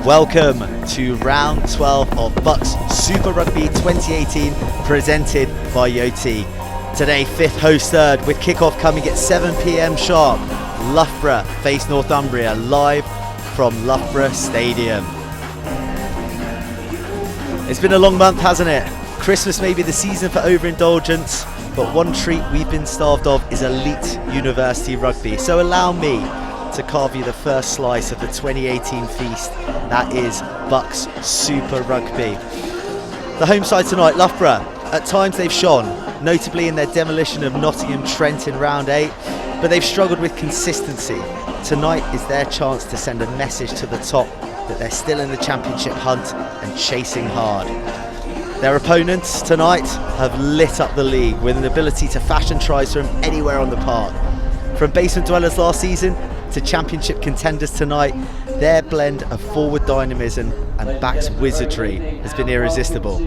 Welcome to round 12 of BUCS Super Rugby 2018 presented by Yoti. Today, fifth host third with kickoff coming at 7 PM sharp. Loughborough face Northumbria live from Loughborough Stadium. It's been a long month, hasn't it? Christmas may be the season for overindulgence, but one treat we've been starved of is elite university rugby. So allow me to carve you the first slice of the 2018 feast, that is BUCS Super Rugby. The home side tonight, Loughborough. At times they've shone, notably in their demolition of Nottingham Trent in round 8, but they've struggled with consistency. Tonight is their chance to send a message to the top that they're still in the championship hunt and chasing hard. Their opponents tonight have lit up the league with an ability to fashion tries from anywhere on the park. From basement dwellers last season to championship contenders tonight, their blend of forward dynamism and backs wizardry has been irresistible.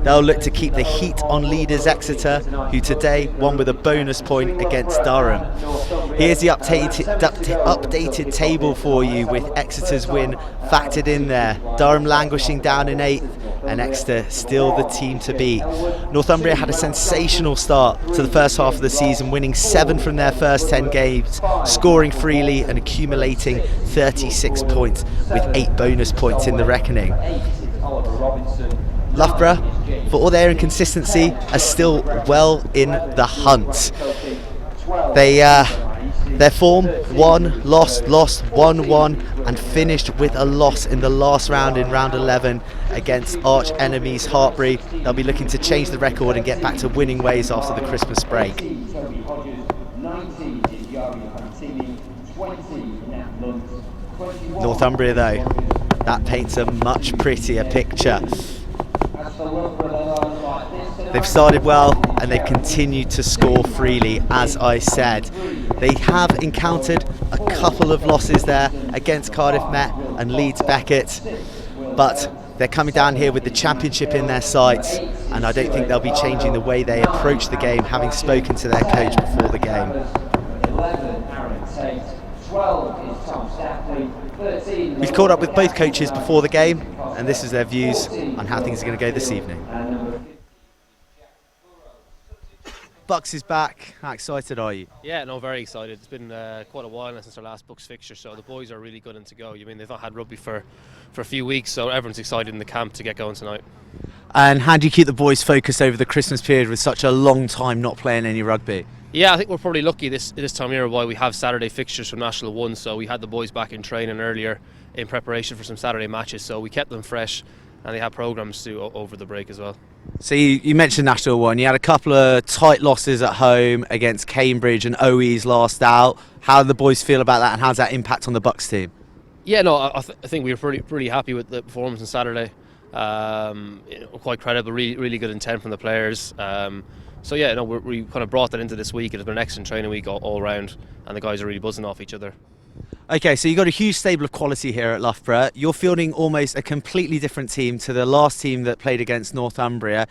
They'll look to keep the heat on leaders Exeter, who today won with a bonus point against Durham. Here's the updated table for you, with Exeter's win factored in there. Durham languishing down in 8th and Exeter still the team to beat. Northumbria had a sensational start to the first half of the season, winning 7 from their first 10 games, scoring freely and accumulating 36 points with 8 bonus points in the reckoning. Loughborough, for all their inconsistency, are still well in the hunt. Their form, 1 lost, 1-1, and finished with a loss in the last round in round 11 against arch enemies Hartbury. They'll be looking to change the record and get back to winning ways after the Christmas break. Northumbria though, that paints a much prettier picture. They've started well and they've continued to score freely, as I said. They have encountered a couple of losses there against Cardiff Met and Leeds Beckett, but they're coming down here with the championship in their sights, and I don't think they'll be changing the way they approach the game, having spoken to their coach before the game. We've caught up with both coaches before the game, and this is their views on how things are going to go this evening. BUCS is back. How excited are you? Yeah, no, very excited. It's been quite a while now since our last BUCS fixture, so the boys are really good and to go. You mean they've not had rugby for a few weeks, so everyone's excited in the camp to get going tonight. And how do you keep the boys focused over the Christmas period with such a long time not playing any rugby? Yeah, I think we're probably lucky this time of year why we have Saturday fixtures from National 1, so we had the boys back in training earlier in preparation for some Saturday matches, so we kept them fresh and they had programmes to over the break as well. So you mentioned National 1, you had a couple of tight losses at home against Cambridge and OE's last out. How do the boys feel about that, and how does that impact on the BUCS team? Yeah, no, I think we were pretty happy with the performance on Saturday. Quite credible, really good intent from the players. So yeah, no, we kind of brought that into this week. It's been an excellent training week all round, and the guys are really buzzing off each other. Okay, so you've got a huge stable of quality here at Loughborough. You're fielding almost a completely different team to the last team that played against Northumbria.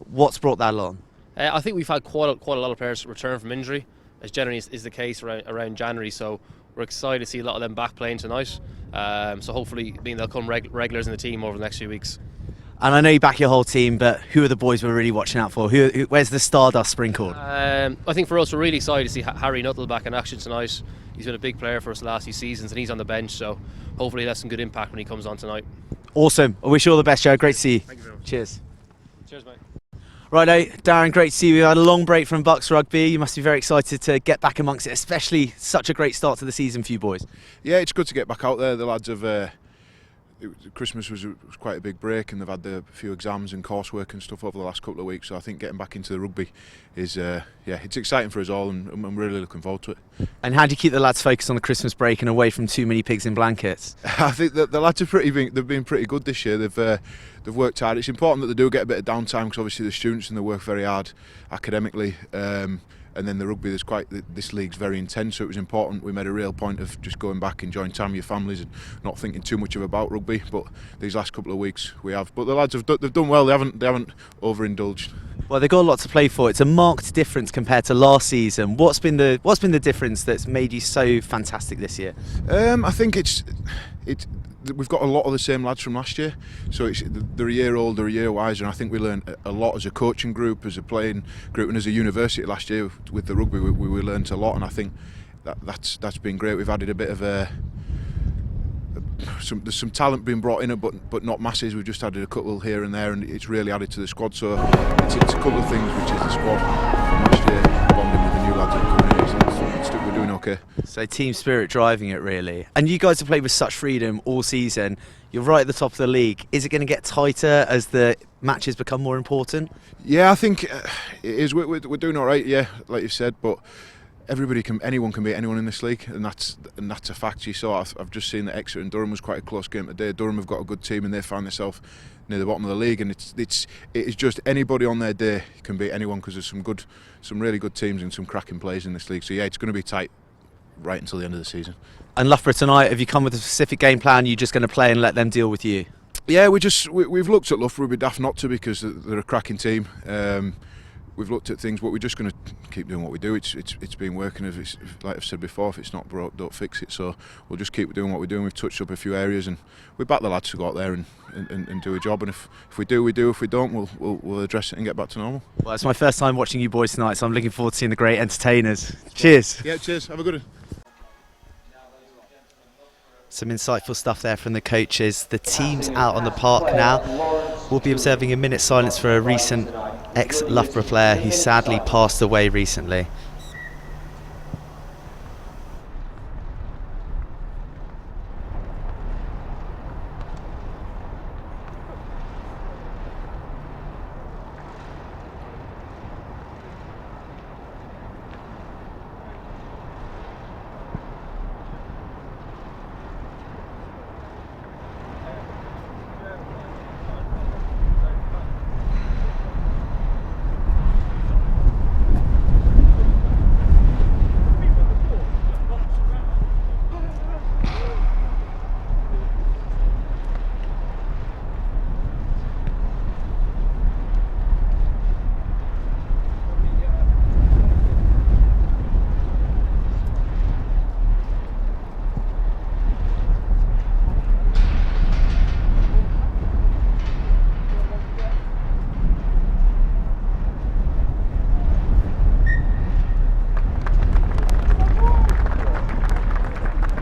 What's brought that along? I think we've had quite a lot of players return from injury, as generally is the case around January. So we're excited to see a lot of them back playing tonight. So hopefully, they'll come regulars in the team over the next few weeks. And I know you back your whole team, but who are the boys we're really watching out for? Where's the stardust sprinkled? I think for us, we're really excited to see Harry Nuttall back in action tonight. He's been a big player for us the last few seasons, and he's on the bench, so hopefully he'll have some good impact when he comes on tonight. Awesome. I wish you all the best, Joe. Great to see you. Thank you very much. Cheers. Cheers, mate. Righto, Darren, great to see you. We had a long break from BUCS Rugby. You must be very excited to get back amongst it, especially such a great start to the season for you boys. Yeah, it's good to get back out there. The lads have... Christmas was quite a big break, and they've had a few exams and coursework and stuff over the last couple of weeks, so I think getting back into the rugby is it's exciting for us all, and I'm really looking forward to it. And how do you keep the lads focused on the Christmas break and away from too many pigs in blankets? I think that the lads have they've been pretty good this year. They've worked hard. It's important that they do get a bit of downtime, because obviously the students, and they work very hard academically. And then the rugby, this league's very intense, so it was important. We made a real point of just going back, enjoying time with your families, and not thinking too much about rugby. But these last couple of weeks we have. But the lads they've done well. They haven't overindulged. Well, they've got a lot to play for. It's a marked difference compared to last season. What's been the difference that's made you so fantastic this year? I think we've got a lot of the same lads from last year, so they're a year older, a year wiser, and I think we learned a lot as a coaching group, as a playing group, and as a university last year with the rugby. We learned a lot, and I think that's been great. We've added a bit of there's some talent being brought in, but not masses. We've just added a couple here and there, and it's really added to the squad. So it's a couple of things, which is the squad from last year bonding with the new lads that are coming in. We're doing okay. So team spirit driving it really. And you guys have played with such freedom all season. You're right at the top of the league. Is it going to get tighter as the matches become more important? Yeah, I think it is. We're doing all right. Yeah, like you said, but anyone can beat anyone in this league, and that's a fact. You saw. I've just seen that Exeter and Durham was quite a close game today. Durham have got a good team, and they find themselves near the bottom of the league. And it is just anybody on their day can beat anyone, because there's some really good teams and some cracking players in this league. So yeah, it's going to be tight right until the end of the season. And Loughborough tonight, have you come with a specific game plan? You're just going to play and let them deal with you? Yeah, we've looked at Loughborough. We'd be daft not to, because they're a cracking team. We've looked at things, but we're just going to keep doing what we do. It's been working. Like I've said before, if it's not broke, don't fix it. So we'll just keep doing what we're doing. We've touched up a few areas, and we back the lads to go out there and do a job. And if we do, we do. If we don't, we'll address it and get back to normal. Well, it's my first time watching you boys tonight, so I'm looking forward to seeing the great entertainers. Cheers. Yeah, cheers. Have a good one. Some insightful stuff there from the coaches. The team's out on the park now. We'll be observing a minute's silence for a recent ex-Loughborough player who sadly passed away recently.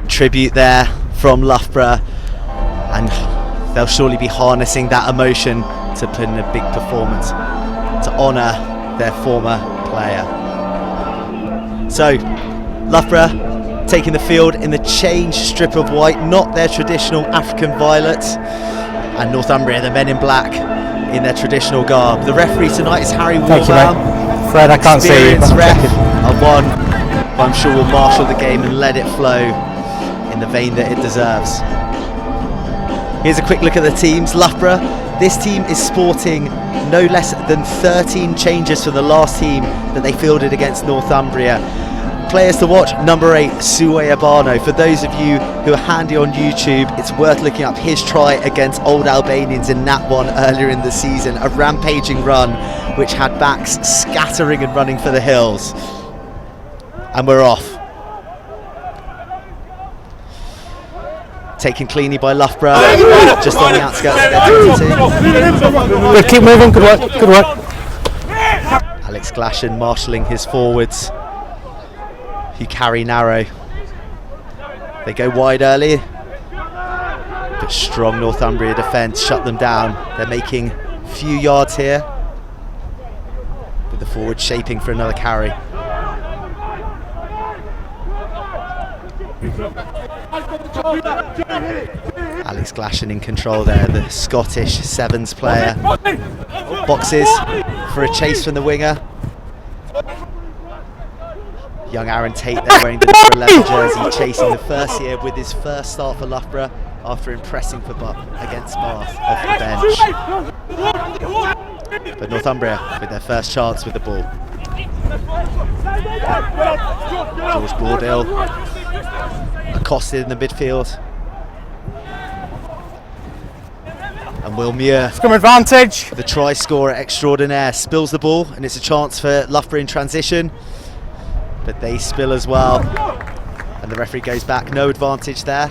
Tribute there from Loughborough, and they'll surely be harnessing that emotion to put in a big performance to honour their former player. So Loughborough taking the field in the changed strip of white, not their traditional African violet, and Northumbria, the men in black, in their traditional garb. The referee tonight is Harry Warbaum. Fred, I can't see you. Ref, a one, but I'm sure will marshal the game and let it flow in the vein that it deserves. Here's a quick look at the teams. Loughborough, this team is sporting no less than 13 changes from the last team that they fielded against Northumbria. Players to watch: number 8, Suwe Abano. For those of you who are handy on YouTube, it's worth looking up his try against Old Albanians in Nat 1 earlier in the season. A rampaging run which had backs scattering and running for the hills. And we're off. Taken cleanly by Loughborough, just on the outskirts of their 22. Good, keep moving, good work, good work. Alex Glashan marshalling his forwards, who carry narrow. They go wide early, but strong Northumbria defence shut them down. They're making a few yards here, with the forward shaping for another carry. Alex Glashan in control there, the Scottish Sevens player. Boxes for a chase from the winger. Young Aaron Tate there wearing the number 11 jersey, chasing the first year with his first start for Loughborough after impressing for Buck against Bath off the bench. But Northumbria with their first chance with the ball. George Bourdale accosted in the midfield. And Will Muir, Scrum advantage. the try scorer extraordinaire, spills the ball, and it's a chance for Loughborough in transition. But they spill as well. And the referee goes back, no advantage there.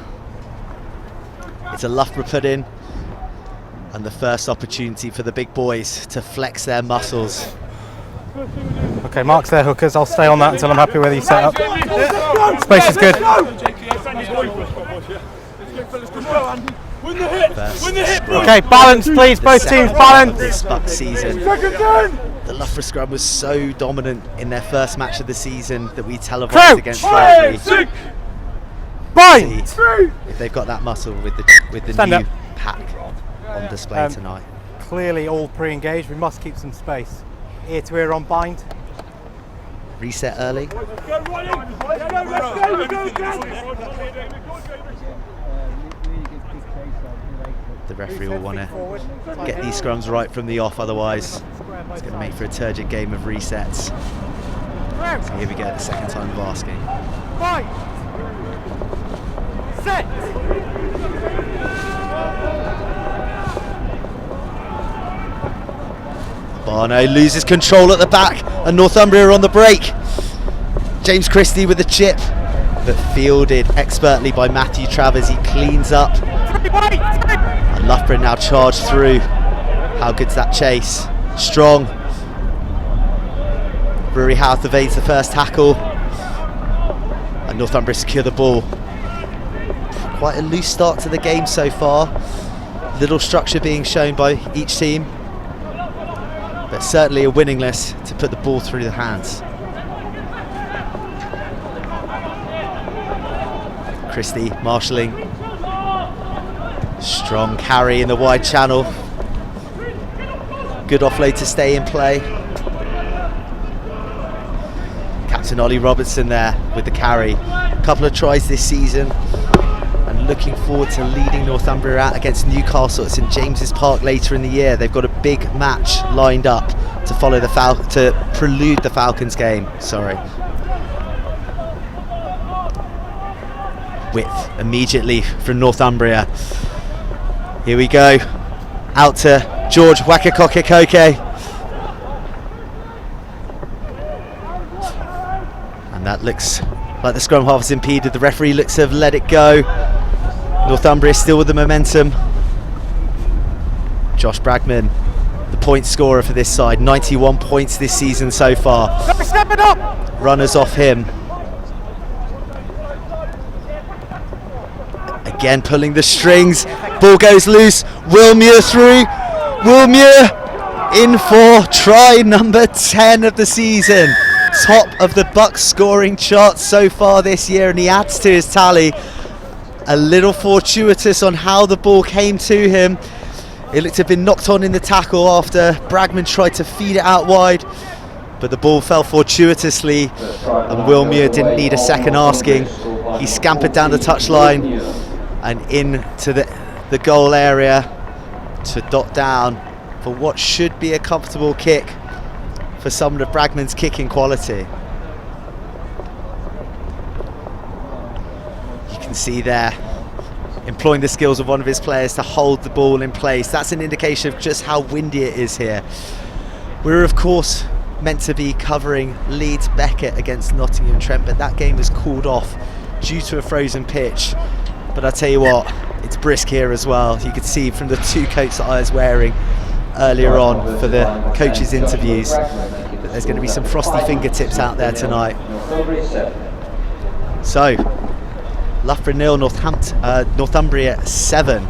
It's a Loughborough put in, and the first opportunity for the big boys to flex their muscles. Okay, Mark's their hookers. I'll stay on that until I'm happy with you set up. Space is good. Okay, balance please, both teams balance. This BUCS season. The Loughborough scrum was so dominant in their first match of the season that we televised against Rugby. Bind! If they've got that muscle with the Stand new up. pack on display tonight. Clearly all pre-engaged. We must keep some space. Ear to ear on bind. Reset early. The referee will want to get these scrums right from the off, otherwise it's going to make for a turgid game of resets. So here we go, the second time of asking. Bind! Set! Barno loses control at the back and Northumbria are on the break. James Christie with the chip, but fielded expertly by Matthew Travers. He cleans up. And Loughborough now charged through. How good's that chase? Strong. Brewery House evades the first tackle. And Northumbria secure the ball. Quite a loose start to the game so far. Little structure being shown by each team, but certainly a willingness to put the ball through the hands. Christie marshalling. Strong carry in the wide channel. Good offload to stay in play. Captain Ollie Robertson there with the carry. A couple of tries this season, and looking forward to leading Northumbria out against Newcastle at St James's Park later in the year. They've got a big match lined up to follow to prelude the Falcons game. Sorry. Width immediately from Northumbria. Here we go. Out to George Wakakokikoke. And that looks like the scrum half has impeded. The referee looks to have let it go. Northumbria still with the momentum. Josh Bragman, the point scorer for this side. 91 points this season so far. Step it up! Runners off him. Again pulling the strings. Ball goes loose. Will Muir through. Will Muir in for try number 10 of the season. Top of the BUCS scoring charts so far this year, and he adds to his tally. A little fortuitous on how the ball came to him. It looked to have been knocked on in the tackle after Bragman tried to feed it out wide, but the ball fell fortuitously, and Will Muir didn't need a second asking. He scampered down the touchline and into the goal area to dot down for what should be a comfortable kick for someone of Bragman's kicking quality. You can see there, employing the skills of one of his players to hold the ball in place. That's an indication of just how windy it is here. We're of course meant to be covering Leeds Beckett against Nottingham Trent, but that game was called off due to a frozen pitch. But I tell you what, it's brisk here as well. You could see from the two coats that I was wearing earlier on for the coaches' interviews that there's going to be some frosty fingertips out there tonight. So, Loughborough 0, Northumbria 7.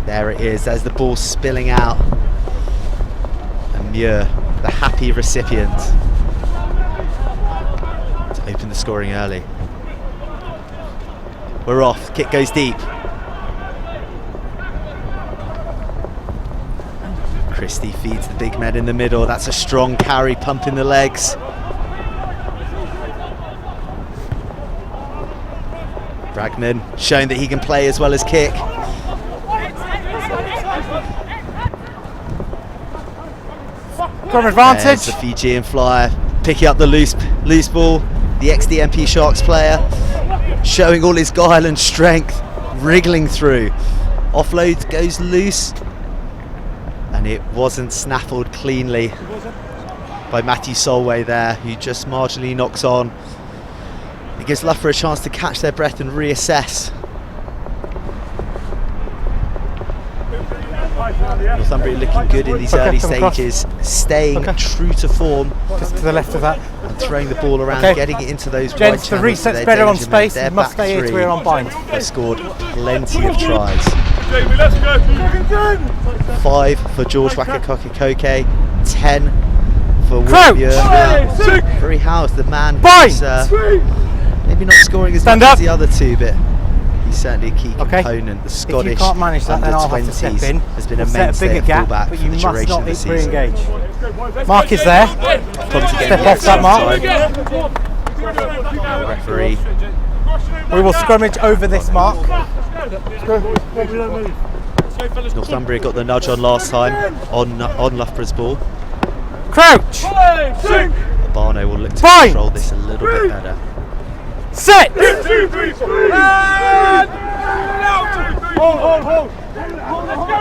There it is, there's the ball spilling out. And Muir, the happy recipient, to open the scoring early. We're off, kick goes deep. Christie feeds the big man in the middle. That's a strong carry, pumping the legs. Bragman showing that he can play as well as kick. Got an advantage. There's the Fijian flyer picking up the loose ball. The ex-DMP Sharks player showing all his guile and strength, wriggling through. Offload goes loose, and it wasn't snaffled cleanly by Matthew Solway there, who just marginally knocks on. It gives Loughborough a chance to catch their breath and reassess. Northumbria looking good in these early stages, staying true to form. Just to the left of that. And throwing the ball around, getting it into those wide Gents, the channels. reset's better on space. You must stay here till we're on bind. They've scored plenty of tries. 5 for George Wakakokikoke, 10 for Wilbur. Very House, the man who's maybe not scoring as much as the other two, but he's certainly a key component. The Scottish if you can't manage that, then I'll have to step in. has been a We'll set a mainstay bigger at gap, fullback but for you the must duration not of the season. re-engage. Mark is there. Step off that mark. Referee. We will scrummage over this mark. Northumbria got the nudge on last time on Loughborough's ball. Crouch. Barno will look to control this a little bit better. Set.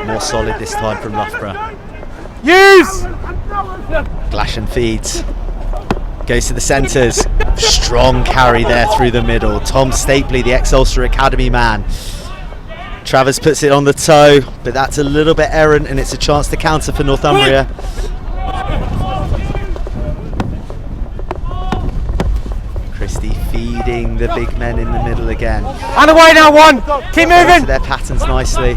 More solid this time from Loughborough. Use. Glashan feeds. Goes to the centres. Strong carry there through the middle. Tom Stapley, the ex-Ulster Academy man. Travers puts it on the toe, but that's a little bit errant and it's a chance to counter for Northumbria. Christie feeding the big men in the middle again. And away now, one. Keep moving. Their patterns nicely.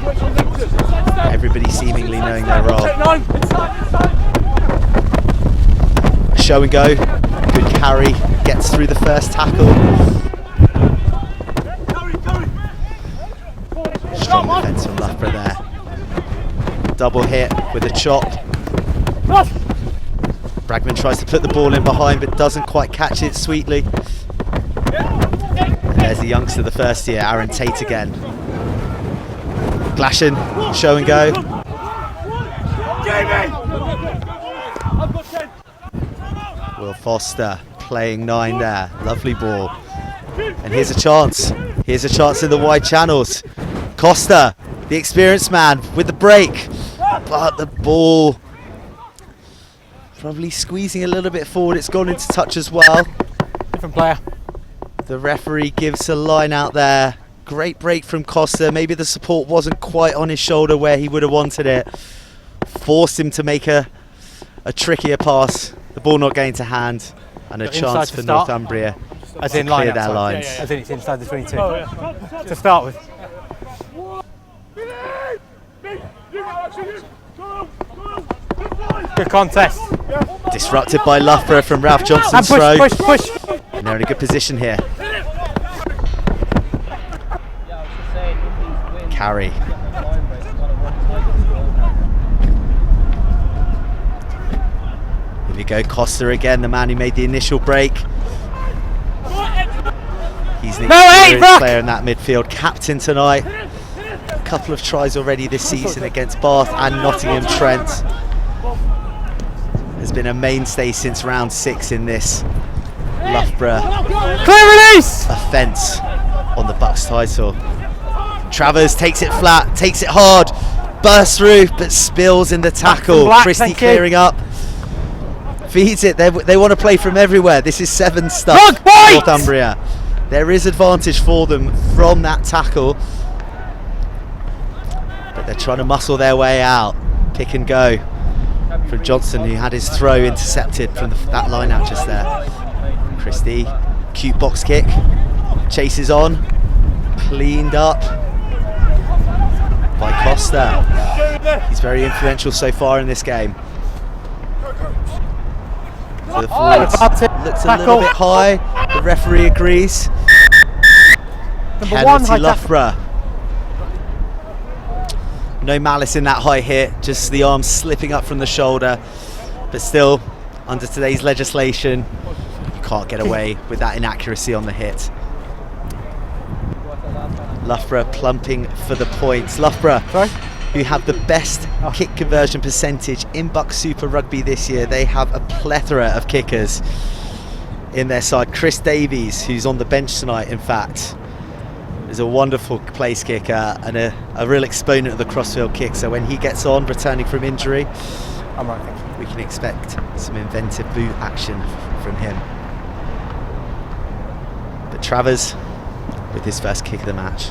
Everybody seemingly knowing their role. Show and go. Good carry. Gets through the first tackle. Strong defence from Loughborough there. Double hit with a chop. Bragman tries to put the ball in behind but doesn't quite catch it sweetly. And there's the youngster, the first year, Aaron Tate again. Glashan, show and go. Will Foster playing 9 there. Lovely ball. And here's a chance. Here's a chance in the wide channels. Costa, the experienced man, with the break. But the ball probably squeezing a little bit forward. It's gone into touch as well. Different player. The referee gives a line out there. Great break from Costa. Maybe the support wasn't quite on his shoulder where he would have wanted it. Forced him to make a trickier pass. The ball not going to hand. And a chance for Northumbria as to in line clear their outside. lines. As in it's inside the 22. To start with. Good contest. Disrupted by Loughborough from Ralph Johnson's And throw. push. And they're in a good position here. Carry. Here we go, Costa again, the man who made the initial break. He's an experienced player in that midfield, captain tonight. A couple of tries already this season against Bath and Nottingham Trent. Has been a mainstay since round 6 in this Loughborough Clear release! offence on the BUCS title. Travers takes it flat, takes it hard, bursts through, but spills in the tackle. Black, Christie clearing up, feeds it. They want to play from everywhere. This is 7 stuff. Northumbria. There is advantage for them from that tackle, but they're trying to muscle their way out. Pick and go from Johnson, who had his throw intercepted from that line out just there. Christie, cute box kick, chases on, cleaned up by Costa. He's very influential so far in this game. So the forwards looks a little bit high. The referee agrees. Penalty Loughborough. No malice in that high hit, just the arm slipping up from the shoulder. But still, under today's legislation, you can't get away with that inaccuracy on the hit. Loughborough plumping for the points. Loughborough, who have the best kick conversion percentage in BUCS Super Rugby this year. They have a plethora of kickers in their side. Chris Davies, who's on the bench tonight, in fact, is a wonderful place kicker and a real exponent of the crossfield kick. So when he gets on, returning from injury, we can expect some inventive boot action from him. But Travers with his first kick of the match.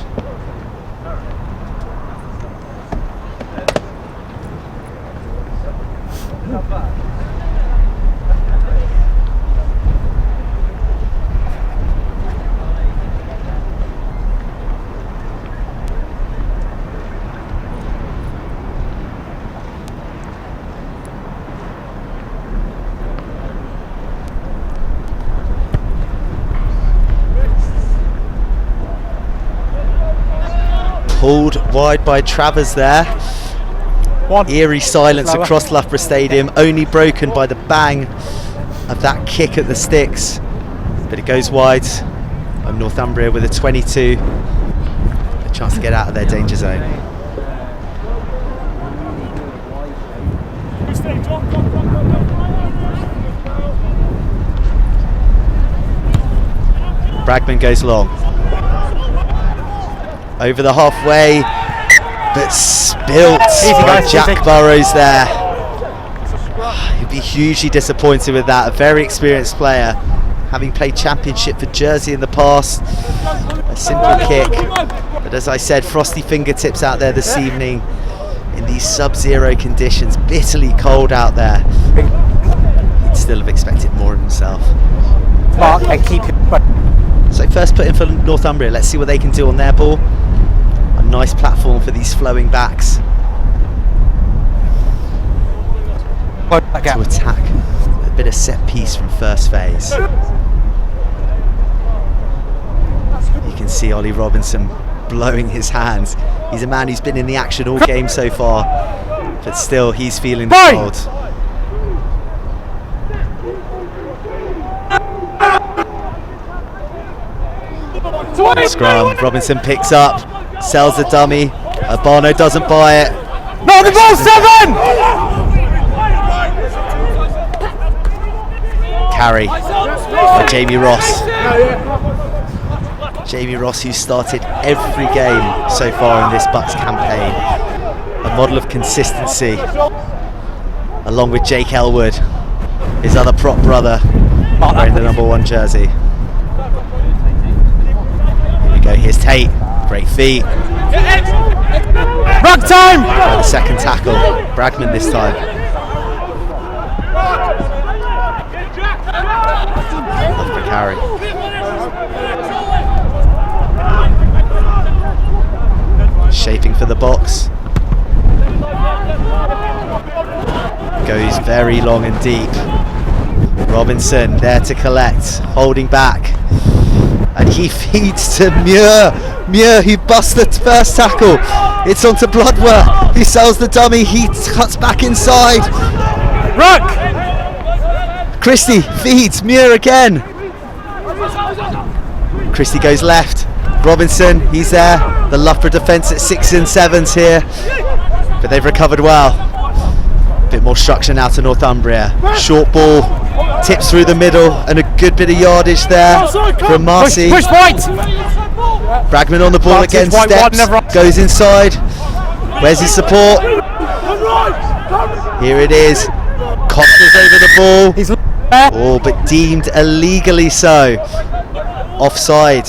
Pulled wide by Travers there. Eerie silence across Loughborough Stadium, only broken by the bang of that kick at the sticks. But it goes wide of Northumbria with a 22. A chance to get out of their danger zone. Bragman goes long. Over the halfway, but spilt by Jack Burrows there. He'd be hugely disappointed with that. A very experienced player, having played championship for Jersey in the past. A simple kick, but as I said, frosty fingertips out there this evening in these sub-zero conditions, bitterly cold out there. He'd still have expected more of himself. Mark and keep it. So first put in for Northumbria. Let's see what they can do on their ball. A nice platform for these flowing backs to attack with a bit of set piece from first phase. You can see Ollie Robinson blowing his hands. He's a man who's been in the action all game so far, but still he's feeling the cold. Scrum, Robinson picks up, sells the dummy, Abano doesn't buy it. No, the ball 7! Carry by Jamie Ross. Jamie Ross, who started every game so far in this BUCS campaign. A model of consistency, along with Jake Elwood, his other prop brother, wearing the #1 jersey. Here's Tate, great feet. Rug time! The second tackle, Bragman this time. Loughborough carry. Shaping for the box. Goes very long and deep. Robinson there to collect, holding back. And he feeds to Muir. Muir, who busts the first tackle. It's on to Bloodworth. He sells the dummy. He cuts back inside. Ruck! Christie feeds Muir again. Christie goes left. Robinson, he's there. The Loughborough defence at 6 and 7s here. But they've recovered well. Bit more structure now to Northumbria. Short ball. Tips through the middle and a good bit of yardage there from Marcy. Push white! Bragman on the ball again, steps, goes inside. Where's his support? Here it is. Cotters over the ball. Oh, but deemed illegally so. Offside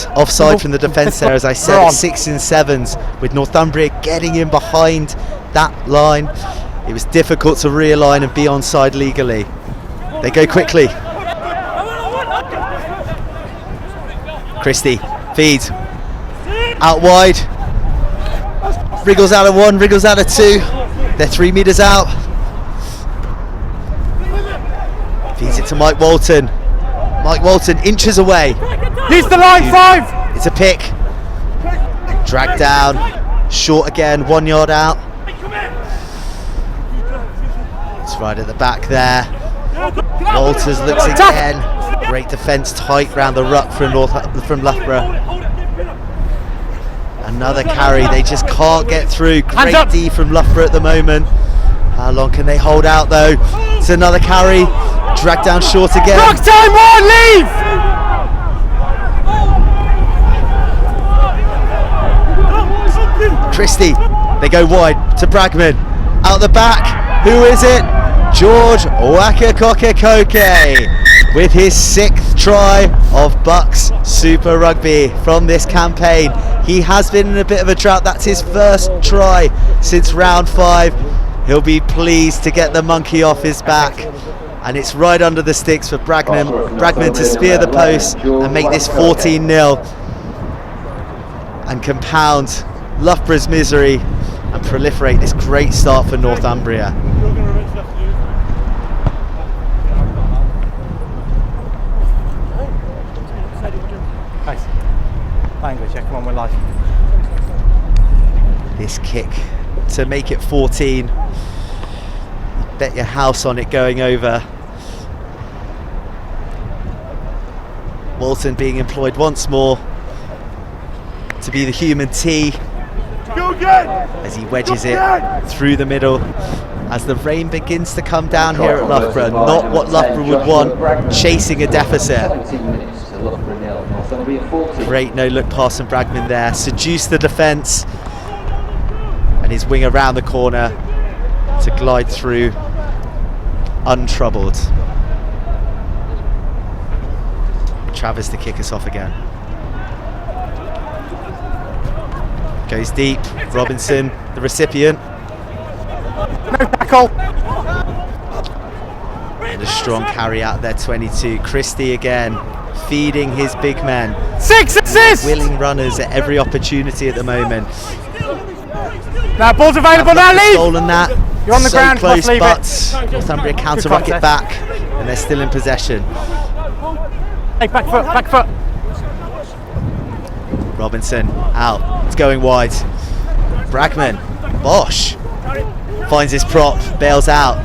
from the defence there, as I said, 6 and 7s, with Northumbria getting in behind that line. It was difficult to realign and be onside legally. They go quickly. Christie feeds out wide. Wriggles out of 1, wriggles out of 2. They're 3 metres out. Feeds it to Mike Walton. Mike Walton inches away. He's the line 5. It's a pick. Dragged down. Short again, 1 yard out. It's right at the back there. Walters looks again. Great defence, tight round the ruck from Loughborough. Another carry, they just can't get through. Great D from Loughborough at the moment. How long can they hold out though? It's another carry, dragged down short again. Ruck time 1, leave! Christie, they go wide to Bragman. Out the back, who is it? George Wakakokekoke with his 6th try of BUCS Super Rugby from this campaign. He has been in a bit of a drought. That's his first try since round 5. He'll be pleased to get the monkey off his back. And it's right under the sticks for Bragman to spear the post and make this 14-0 and compound Loughborough's misery and proliferate this great start for Northumbria. Nice. Language, yeah, come on, we're live. This kick to make it 14. Bet your house on it going over. Walton being employed once more to be the human T as he wedges it through the middle as the rain begins to come down here at Loughborough. Not what Loughborough would want, chasing a deficit. Great no-look pass from Bragman there, seduced the defence, and his wing around the corner to glide through untroubled. Travers to kick us off again. Goes deep, Robinson, the recipient. No tackle. And a strong carry out there, 22. Christie again, feeding his big men. 6 assists! Willing runners at every opportunity at the moment. Now ball's available, now leave! Stolen that. You're on the so ground, close, leave but it. Northumbria counter-ruck it back, and they're still in possession. Hey, back foot, back foot. Robinson out, it's going wide. Bragman, Bosch finds his prop, bails out.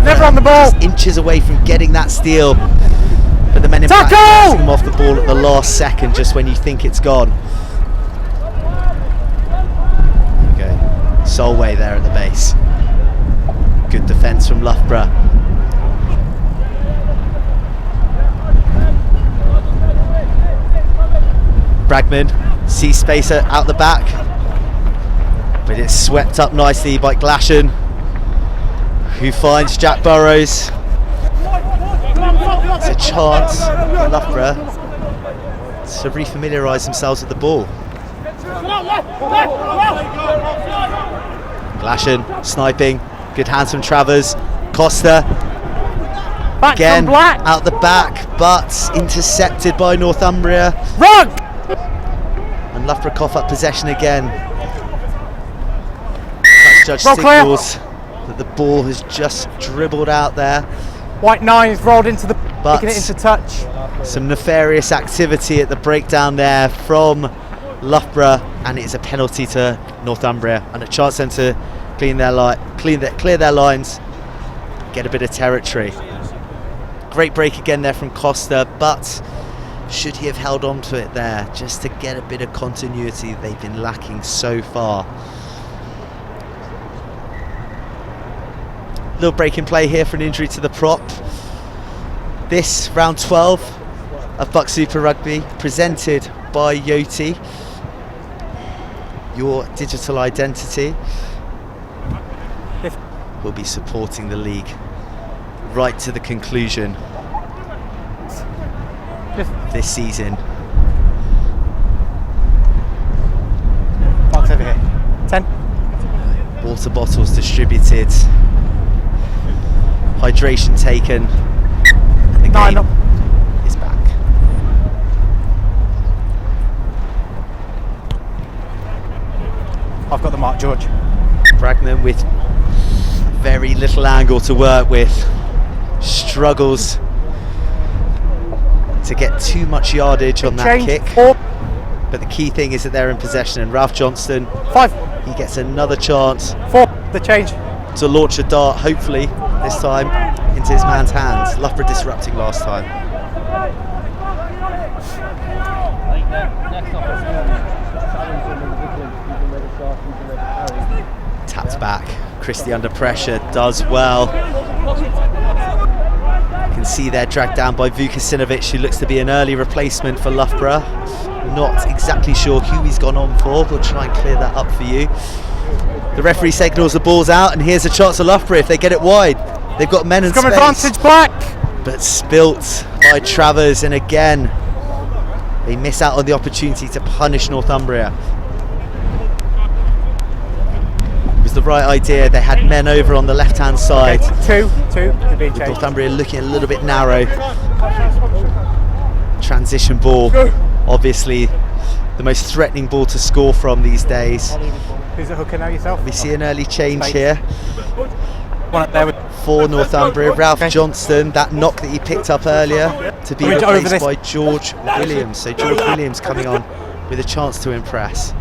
Never on the ball. Just inches away from getting that steal, but the men in back passing him off the ball at the last second, just when you think it's gone. Okay, Solway there at the base. Good defence from Loughborough. Bragman sees space out the back, but it's swept up nicely by Glashan, who finds Jack Burrows. It's a chance for Loughborough to refamiliarise themselves with the ball. Glashan sniping, good hands from Travers. Costa Back again from Black. out the back, but intercepted by Northumbria. Run! And Loughborough cough up possession again. Touch judge signals that the ball has just dribbled out there. White 9 is rolled into the, But taking it into touch. some nefarious activity at the breakdown there from Loughborough, and it's a penalty to Northumbria and a chance then to clear their lines, get a bit of territory. Great break again there from Costa, but should he have held on to it there just to get a bit of continuity they've been lacking so far. Little break in play here for an injury to the prop. This round 12 of BUCS Super Rugby, presented by Yoti, your digital identity, will be supporting the league right to the conclusion this season. Mark's over here. 10. Water bottles distributed, hydration taken, and the 9 game up. is back. I've got the mark, George. Bragman with very little angle to work with, struggles to get too much yardage on that Change. kick. 4. But the key thing is that they're in possession, and Ralph Johnston, 5. he gets another chance 4. The change. to launch a dart, hopefully this time into his man's hands. Loughborough disrupting last time. Tapped back, Christie under pressure, does well. You can see they're dragged down by Vukasinovic, who looks to be an early replacement for Loughborough. Not exactly sure who he's gone on for. We'll try and clear that up for you. The referee signals the ball's out, and here's a chance for Loughborough if they get it wide. They've got men and Come space. advantage, Black. But spilt by Travers, and again they miss out on the opportunity to punish Northumbria. was the right idea. They had men over on the left-hand side. Two. They're being changed. Northumbria looking a little bit narrow. Transition ball, obviously the most threatening ball to score from these days. Who's the hooker now, yourself? We see an early change here One up there with for Northumbria. Ralph Johnston, that knock that he picked up earlier, to be replaced by George Williams. So George Williams coming on with a chance to impress.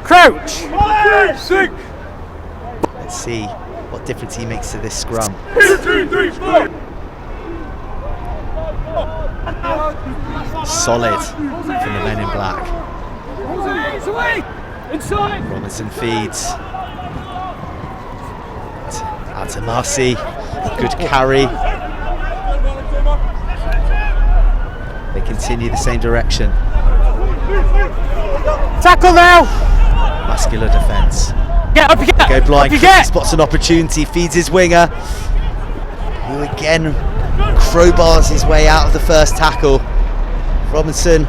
Crouch! Let's see what difference he makes to this scrum. Solid from the men in black. Robinson feeds. Out to Marcy. Good carry. They continue the same direction. Tackle now! Muscular defence. Get up, you get! Go blind. Up you Christie get! spots an opportunity. Feeds his winger, who again crowbars his way out of the first tackle. Robinson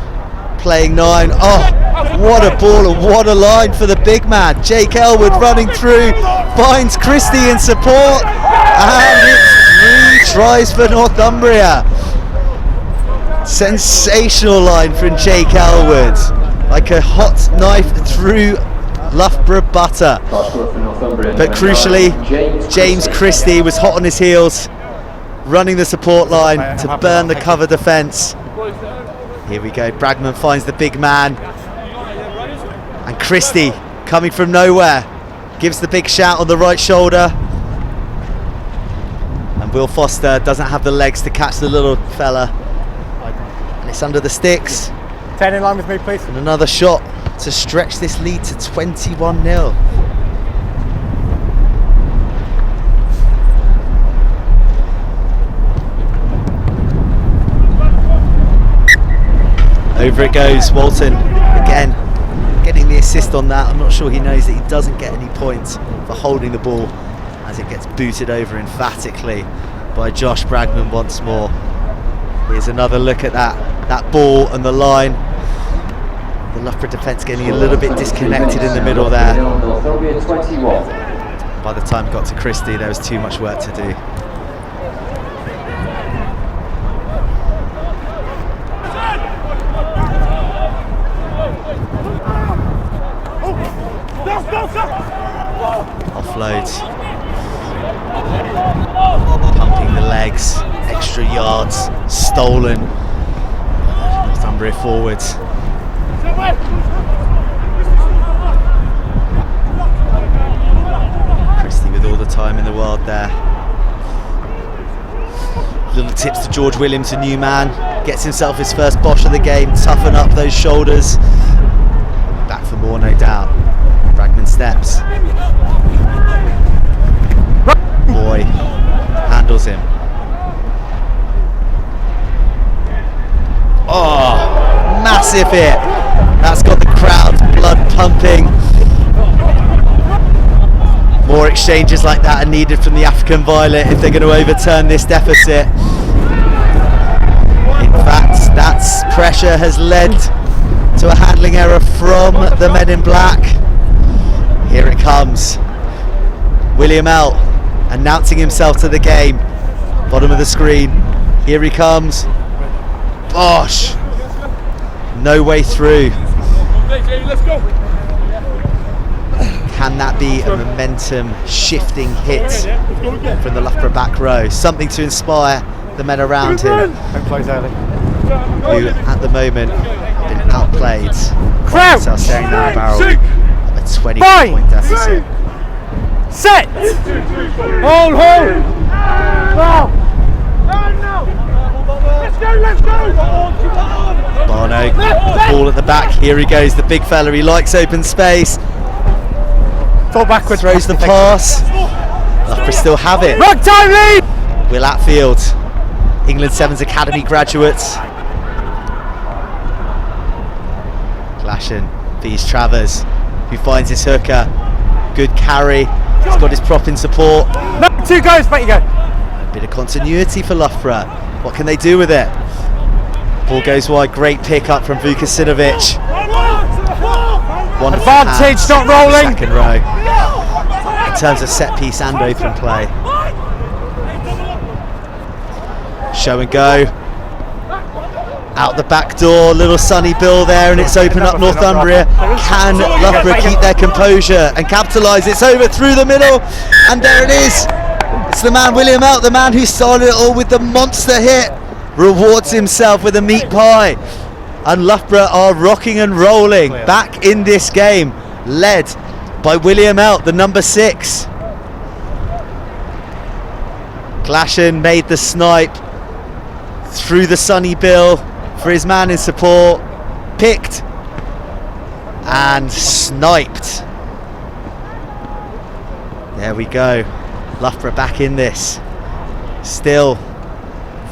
playing 9. Oh, what a ball and what a line for the big man. Jake Elwood running through, finds Christie in support, and it's 3 tries for Northumbria. Sensational line from Jake Elwood, like a hot knife through Loughborough butter. But crucially, James Christie was hot on his heels, running the support line to burn the cover defence. Here we go, Bragman finds the big man, and Christie coming from nowhere gives the big shout on the right shoulder, and Will Foster doesn't have the legs to catch the little fella, and it's under the sticks. 10 in line with me, please. And another shot to stretch this lead to 21-0. Over it goes, Walton again getting the assist on that. I'm not sure he knows that he doesn't get any points for holding the ball as it gets booted over emphatically by Josh Bragman once more. Here's another look at that ball and the line. The Loughborough defence getting a little bit disconnected in the middle there. By the time it got to Christie, there was too much work to do. Offloads, pumping the legs, extra yards stolen by the Northumbria forwards. Christie with all the time in the world there. Little tips to George Williams, a new man, gets himself his first bosh of the game. Toughen up those shoulders. Back for more, no doubt. Bragman steps. Boy handles him. Oh, massive hit. That's got the crowd's blood pumping. More exchanges like that are needed from the African Violet if they're going to overturn this deficit. In fact, that pressure has led to a handling error from the men in black. Here it comes. William L announcing himself to the game. Bottom of the screen. Here he comes. Bosh. No way through. Can that be a momentum shifting hit from the Loughborough back row? Something to inspire the men around him, who at the moment have been outplayed. Crouch! Are staring down the barrel of a 20-point deficit. Set! Hold! Let's go! Barno, ball at the back. Here he goes, the big fella. He likes open space. Fall backwards. Throws the pass. Loughborough still have it. Rug time lead! Will Atfield, England Sevens Academy graduates. Glashan feeds Travers, who finds his hooker. Good carry. He's got his prop in support. No, 2 goes, back you go. A bit of continuity for Loughborough. What can they do with it? Ball goes wide. Great pick up from Vukasinovic. Wonderful Advantage, hands, not rolling. Second row. In terms of set piece and open play. Show and go. Out the back door, little Sonny Bill there, and it's open up Northumbria. Can Loughborough keep their composure and capitalise? It's over through the middle, and there it is. It's the man William Out, the man who started it all with the monster hit, rewards himself with a meat pie. And Loughborough are rocking and rolling back in this game, led by William Out, the number 6. Glashan made the snipe through the Sonny Bill for his man in support, picked and sniped. There we go, Loughborough back in this. Still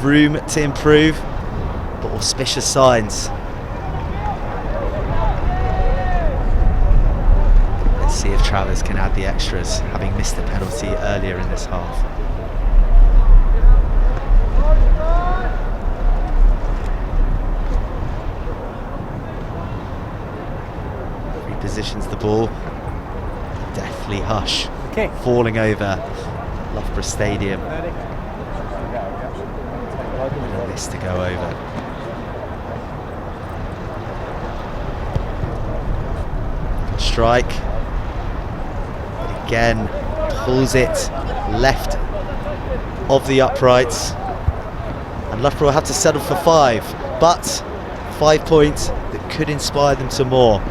room to improve, but auspicious signs. Let's see if Travers can add the extras, having missed the penalty earlier in this half. Repositions the ball. Deathly hush falling over Loughborough Stadium. And this to go over. Good strike. But again, pulls it left of the uprights. And Loughborough will have to settle for 5. But 5 points that could inspire them to more.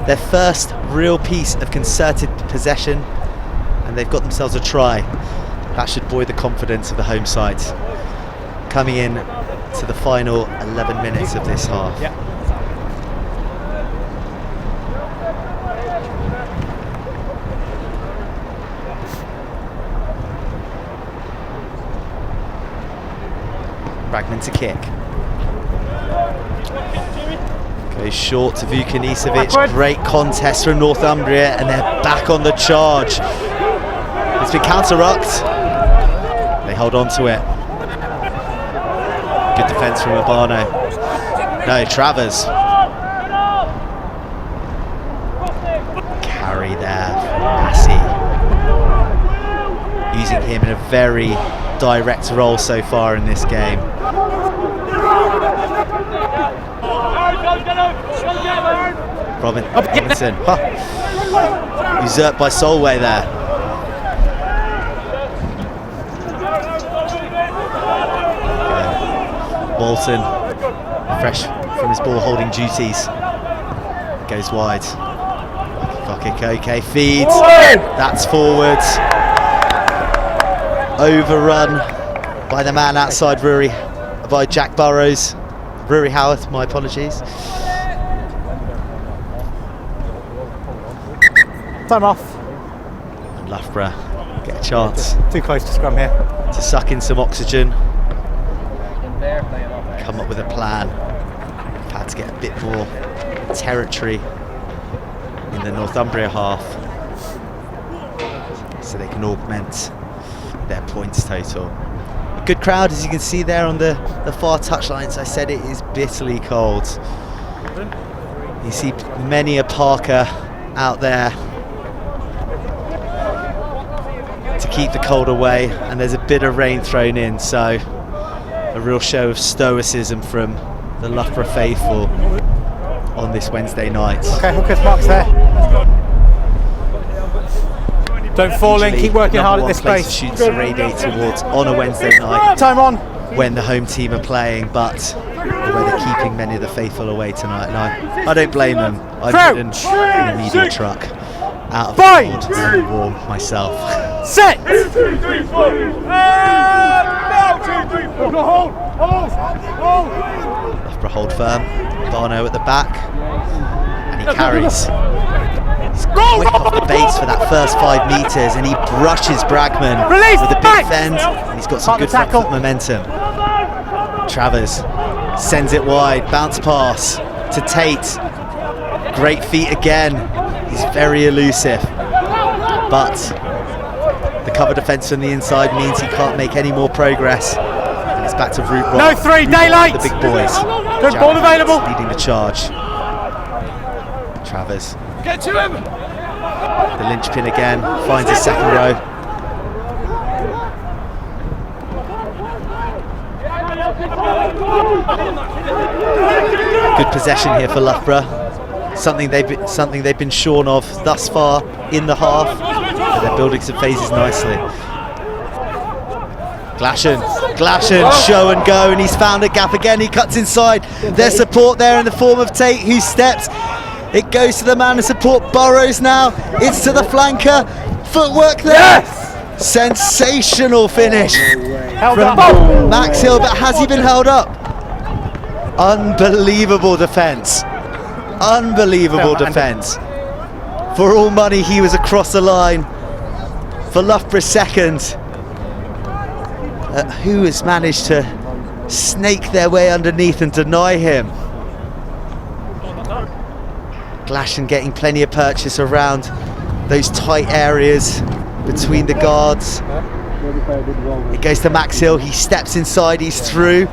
Their first real piece of concerted possession, and they've got themselves a try. That should buoy the confidence of the home side. Coming in to the final 11 minutes of this half. Bragman to kick. Goes short to Vukanicevic. Great contest from Northumbria, and they're back on the charge. It's been counter-rucked. They hold on to it. Good defence from Urbano. No, Travers. Carry there, Massey. Using him in a very direct role so far in this game. Robinson. Usurped by Solway there. Bolton, fresh from his ball holding duties, goes wide. Okay, feeds. That's forwards. Overrun by the man outside Rury, by Jack Burrows. Rury Howarth, my apologies. Time off. And Loughborough get a chance. Too close to scrum here. To suck in some oxygen. Come up with a plan. Had to get a bit more territory in the Northumbria half, so they can augment their points total. A good crowd, as you can see there on the far touchlines. I said it is bitterly cold. You see many a Parker out there to keep the cold away, and there's a bit of rain thrown in, so a real show of stoicism from the Loughborough faithful on this Wednesday night. Okay, hookers, marks there. Don't fall in, keep working hard at this space. Students to radiate towards on a Wednesday night. Time on. When the home team are playing, but the way they're keeping many of the faithful away tonight. And I don't blame them. I've ridden in a media truck out of the cold and warm myself. Set! Loughborough hold firm. Barno at the back, and he carries. He's quick off the base for that first 5 metres, and he brushes Bragman with a big fend, and he's got some good front foot momentum. Travers sends it wide, bounce pass to Tate. Great feet again. He's very elusive, but the cover defence from the inside means he can't make any more progress. And it's back to Root Rock. No 3, daylight! The big boys. Good ball available. Leading the charge. Travers. Get to him! The linchpin again, finds his second row. Good possession here for Loughborough. Something they've been shorn of thus far in the half, but they're building some phases nicely. Glashan, show and go, and he's found a gap again. He cuts inside. There's support there in the form of Tate, who steps. It goes to the man of support, Burrows now. It's to the flanker. Footwork there. Yes! Sensational finish Held from up. Max Hill, but has he been held up? Unbelievable defence. Unbelievable defence. For all money, he was across the line. For Loughborough second. Who has managed to snake their way underneath and deny him? Glashan getting plenty of purchase around those tight areas between the guards. It goes to Max Hill, he steps inside, he's through.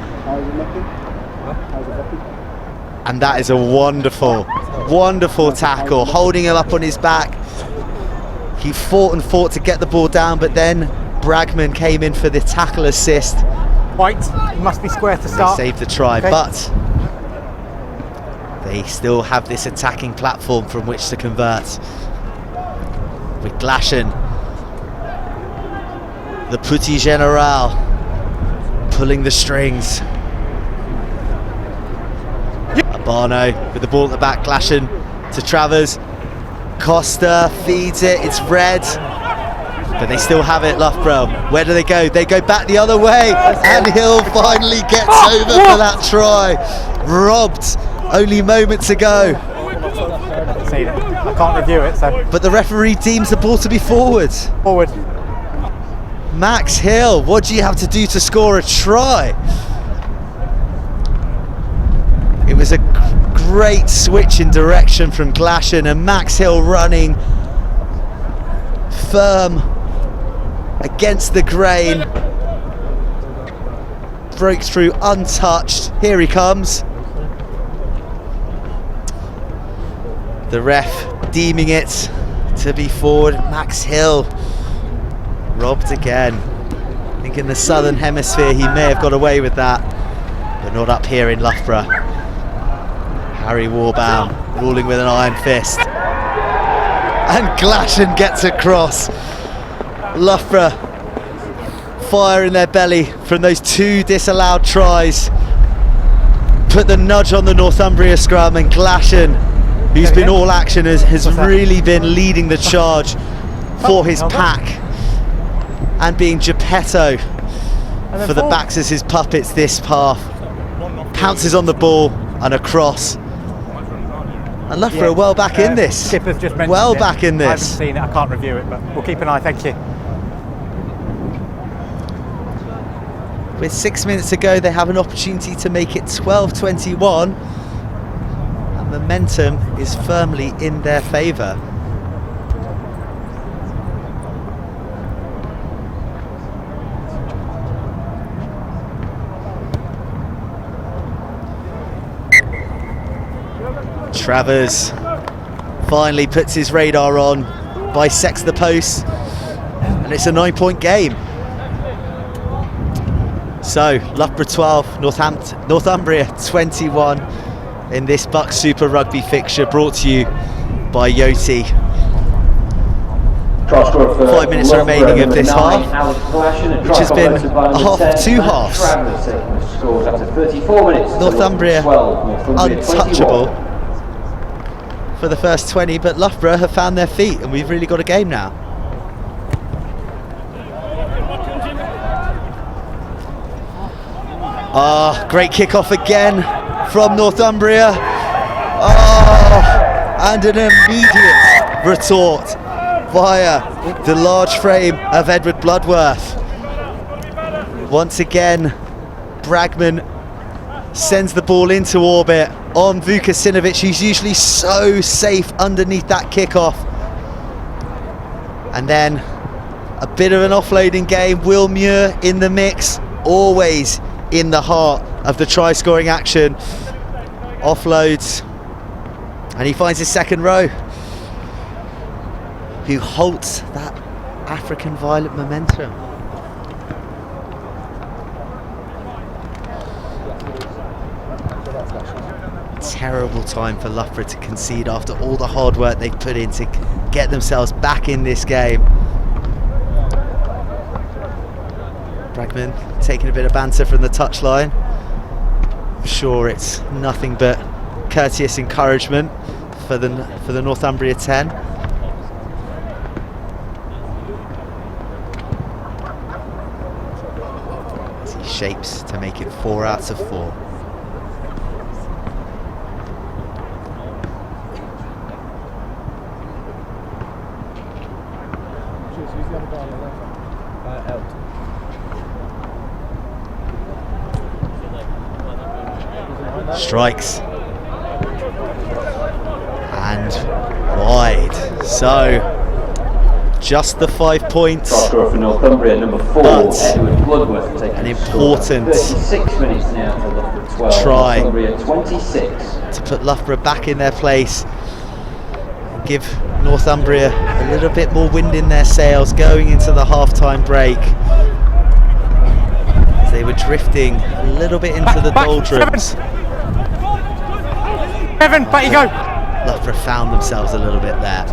And that is a wonderful, wonderful tackle, holding him up on his back. He fought and fought to get the ball down, but then Bragman came in for the tackle assist. White, he must be square to They start. saved the try, Okay. but they still have this attacking platform from which to convert. With Glashan, the Petit General, pulling the strings. Abano with the ball at the back, Glashan to Travers. Costa feeds it, it's red. But they still have it, Loughborough. Where do they go? They go back the other way, and Hill finally gets over for that try. Robbed only moments ago. I seen it. I can't review it, so But the referee deems the ball to be forward. forward. Max Hill, what do you have to do to score a try? It was a great switch in direction from Glashan, and Max Hill running firm against the grain, broke through untouched. Here he comes. The ref deeming it to be forward. Max Hill robbed again. I think in the southern hemisphere he may have got away with that, but not up here in Loughborough. Harry Warbaum ruling with an iron fist, and Glashan gets across. Loughborough fire in their belly from those two disallowed tries. Put the nudge on the Northumbria scrum, and Glashan, who's been all action, has really been leading the charge for his pack and being Geppetto for the backs as his puppets this half. Pounces on the ball and across. And Loughborough well back in this. Skipper's just mentioned Well it. back in I haven't this. seen it, I can't review it, but we'll keep an eye, thank you. With 6 minutes to go, they have an opportunity to make it 12-21, and momentum is firmly in their favour. Travers finally puts his radar on, bisects the post, and it's a 9-point game. So Loughborough 12, Northumbria 21 in this BUCS Super Rugby fixture, brought to you by Yoti. 5 minutes remaining of this half, which has been a half of two halves. Northumbria untouchable for the first 20, but Loughborough have found their feet, and we've really got a game now. Great kick-off again from Northumbria. And an immediate retort via the large frame of Edward Bloodworth. Once again, Bragman sends the ball into orbit on Vukasinovic, who's usually so safe underneath that kickoff. And then a bit of an offloading game. Will Muir in the mix, always in the heart of the try-scoring action. Offloads And he finds his second row, who halts that African Violet momentum. Terrible time for Loughborough to concede after all the hard work they've put in to get themselves back in this game. Bragman taking a bit of banter from the touchline. I'm sure it's nothing but courteous encouragement for the Northumbria 10. As he shapes to make it 4 out of 4. Strikes and wide, so just the 5 points, For Northumbria, number 4, but Edward Bloodworth taking an the score. important 36 minutes now to Loughborough 12, try Northumbria 26. to put Loughborough back in their place and give Northumbria a little bit more wind in their sails going into the half-time break. As they were drifting a little bit into the doldrums. Evan, back you go. Loughborough found themselves a little bit there.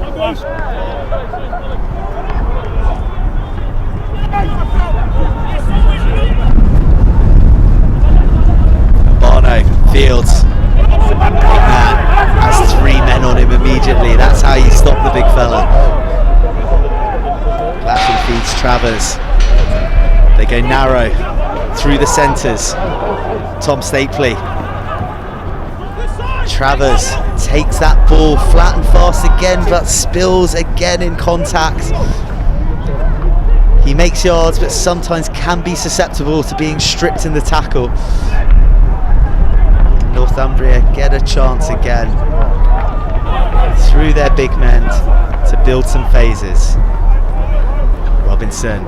Barno, Fields, big man, has 3 men on him immediately. That's how you stop the big fella. Clashing feeds Travers. They go narrow through the centres. Tom Stapley. Travers takes that ball flat and fast again, but spills again in contact. He makes yards, but sometimes can be susceptible to being stripped in the tackle. Northumbria get a chance again through their big men to build some phases. Robinson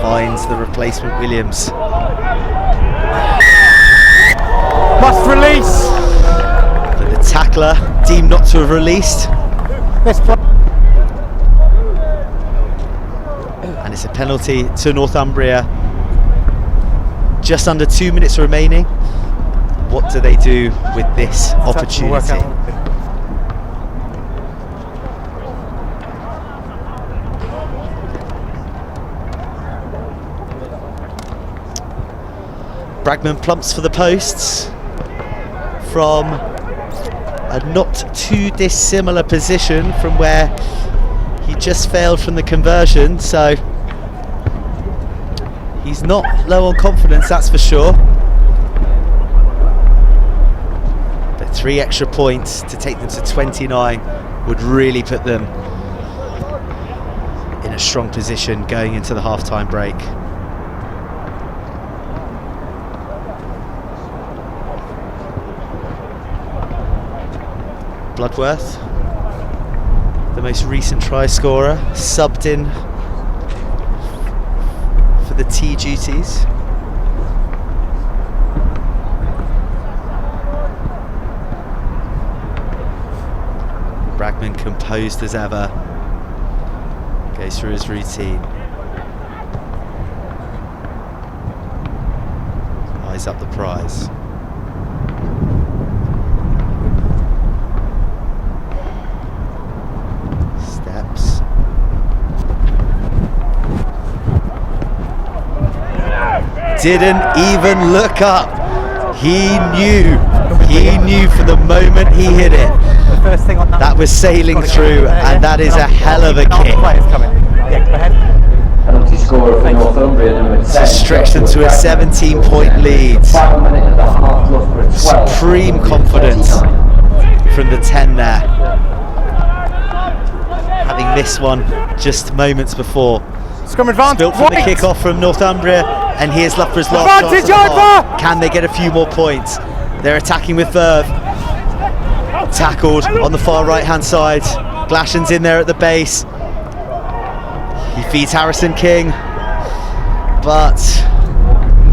finds the replacement Williams. Must release. But the tackler deemed not to have released. This play. And it's a penalty to Northumbria. Just under 2 minutes remaining. What do they do with this opportunity? Bragman plumps for the posts from a not too dissimilar position from where he just failed from the conversion, so he's not low on confidence, that's for sure. But 3 extra points to take them to 29 would really put them in a strong position going into the half-time break. Bloodworth, the most recent try scorer, subbed in for the T duties. Bragman composed as ever, goes through his routine. Eyes up the prize. Steps. Didn't even look up. He knew from the moment he hit it. The first thing on That was sailing through, and that is a hell of a kick. Players coming. Yeah, go ahead. Penalty scorer for Northumbria, number 10. To stretch them to a 17-point lead. Final minute and a half, Loughborough 12. Supreme confidence from the 10 there. Having missed one just moments before. Scrum advantage. Built from the kick-off from Northumbria, and here's Loughborough's last chance Advantage at the half. over! Can they get a few more points? They're attacking with verve. Tackled on the far right-hand side. Glashan's in there at the base. He feeds Harrison King, but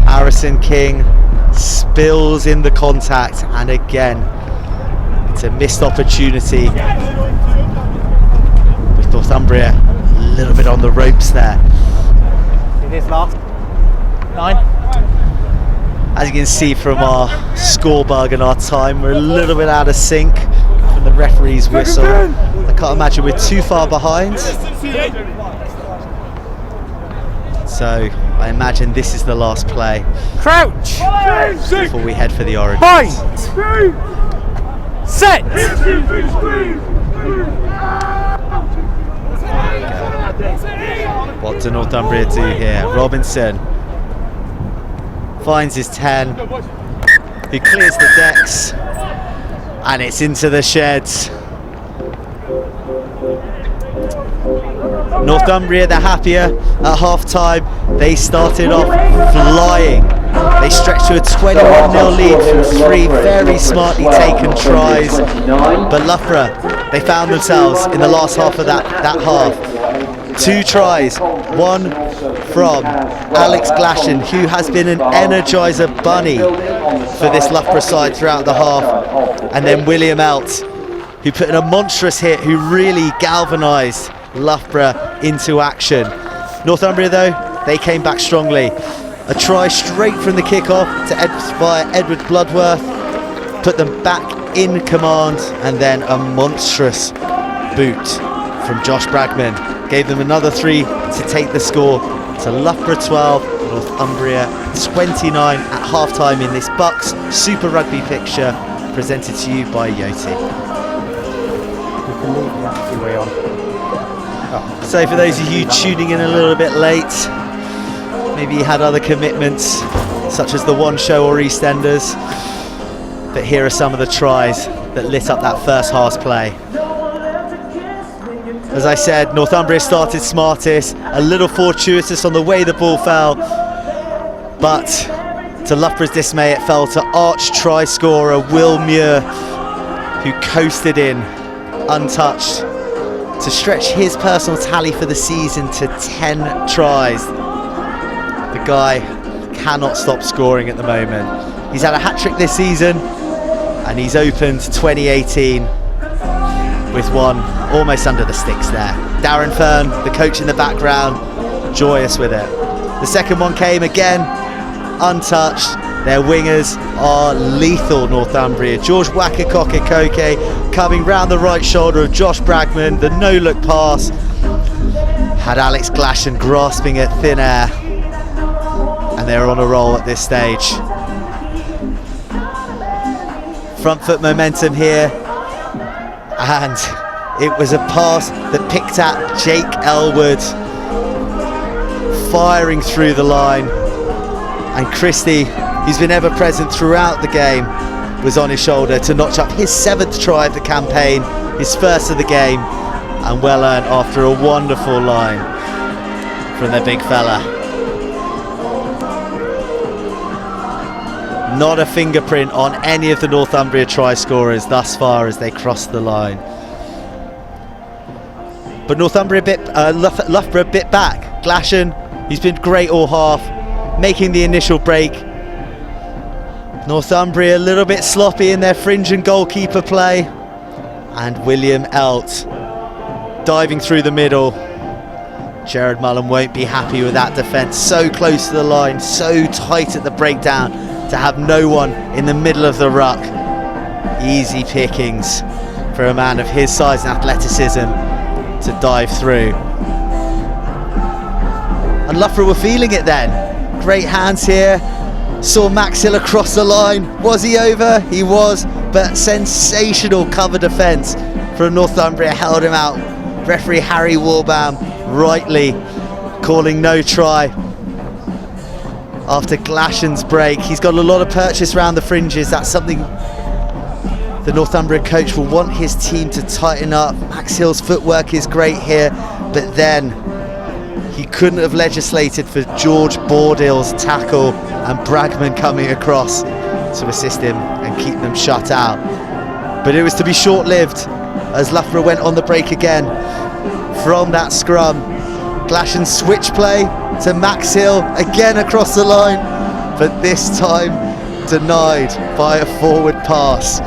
Harrison King spills in the contact, and again It's a missed opportunity with Northumbria a little bit on the ropes there. It is last. 9. As you can see from our score bug and our time, we're a little bit out of sync from the referee's whistle. I can't imagine we're too far behind. So I imagine this is the last play Crouch. before we head for the origin. Point. Set. What do Northumbria do here? Robinson finds his 10, who clears the decks, and it's into the sheds. Northumbria, they're happier at half-time. They started off flying. They stretched to a 21-0 lead from 3 very smartly taken tries. But Loughborough, they found themselves in the last half of that half. 2 tries, one from Alex Glashan, who has been an energizer bunny for this Loughborough side throughout the half, and then William Elt, who put in a monstrous hit, who really galvanised Loughborough into action. Northumbria, though, they came back strongly. A try straight from the kick-off by Edward Bloodworth put them back in command, and then a monstrous boot from Josh Bragman gave them another 3 to take the score to Loughborough 12, Northumbria 29 at half-time in this BUCS Super Rugby fixture presented to you by Yoti. You can leave the empty way on. So for those of you tuning in a little bit late, maybe you had other commitments such as the One Show or EastEnders, but here are some of the tries that lit up that first half's play. As I said, Northumbria started smartest, a little fortuitous on the way the ball fell, but to Loughborough's dismay it fell to arch try scorer Will Muir, who coasted in untouched to stretch his personal tally for the season to 10 tries. The guy cannot stop scoring at the moment. He's had a hat-trick this season, and he's opened 2018 with one almost under the sticks there. Darren Fern, the coach in the background, joyous with it. The second one came again, untouched. Their wingers are lethal, Northumbria. George Wakakoke coming round the right shoulder of Josh Bragman, the no-look pass. Had Alex Glashan grasping at thin air, and they're on a roll at this stage. Front foot momentum here, and it was a pass that picked at Jake Elwood, firing through the line, and Christie, who's been ever present throughout the game, was on his shoulder to notch up his 7th try of the campaign, his first of the game, and well earned after a wonderful line from the big fella. Not a fingerprint on any of the Northumbria try scorers thus far as they crossed the line. But Northumbria Loughborough bit back. Glashan, he's been great all half, making the initial break. Northumbria a little bit sloppy in their fringe and goalkeeper play. And William Elt diving through the middle. Jared Mullen won't be happy with that defence. So close to the line, so tight at the breakdown to have no one in the middle of the ruck. Easy pickings for a man of his size and athleticism to dive through. And Loughborough were feeling it then. Great hands here. Saw Max Hill across the line. Was he over? He was, but sensational cover defence from Northumbria held him out. Referee Harry Warbaum rightly calling no try after Glashan's break. He's got a lot of purchase around the fringes. That's something the Northumbria coach will want his team to tighten up. Max Hill's footwork is great here, but then he couldn't have legislated for George Bordill's tackle and Bragman coming across to assist him and keep them shut out. But it was to be short-lived as Loughborough went on the break again from that scrum. Glashan's switch play to Max Hill, again across the line, but this time denied by a forward pass.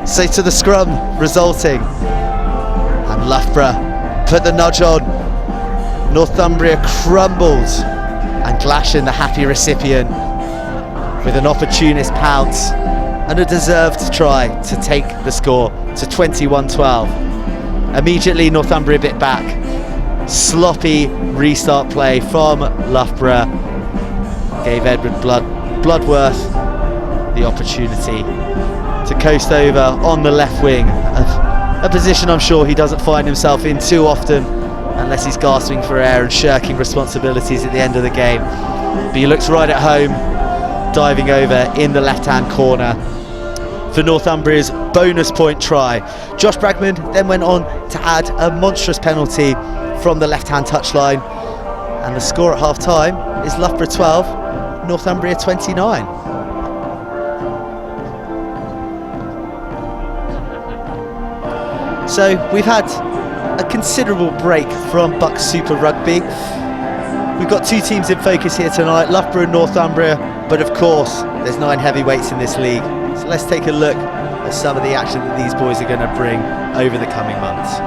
So to the scrum resulting, and Loughborough put the nudge on. Northumbria crumbled, and Glashan, the happy recipient, with an opportunist pounce and a deserved try to take the score to 21-12. Immediately Northumbria bit back. Sloppy restart play from Loughborough gave Edward Bloodworth the opportunity to coast over on the left wing, a position I'm sure he doesn't find himself in too often unless he's gasping for air and shirking responsibilities at the end of the game. But he looks right at home, diving over in the left-hand corner for Northumbria's bonus point try. Josh Bragman then went on to add a monstrous penalty from the left-hand touchline, and the score at half-time is Loughborough 12, Northumbria 29. So we've had a considerable break from BUCS Super Rugby. We've got two teams in focus here tonight, Loughborough and Northumbria, but of course there's 9 heavyweights in this league. So let's take a look at some of the action that these boys are going to bring over the coming months.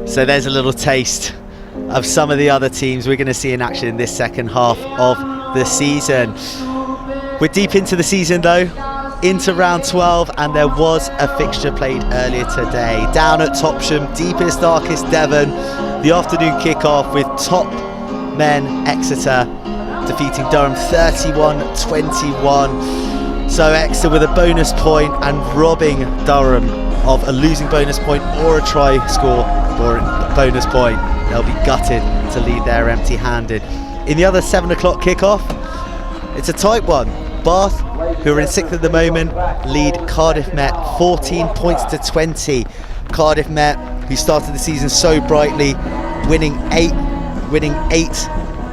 So there's a little taste of some of the other teams we're going to see in action in this second half of the season. We're deep into the season though, into round 12, and there was a fixture played earlier today down at Topsham, deepest, darkest Devon. The afternoon kick-off with top men Exeter defeating Durham 31-21. So Exeter with a bonus point and robbing Durham of a losing bonus point or a try score or a bonus point. They'll be gutted to leave there empty-handed. In the other 7 o'clock kick-off, it's a tight one. Bath, who are in 6th at the moment, lead Cardiff Met 14 points to 20. Cardiff Met, who started the season so brightly, winning eight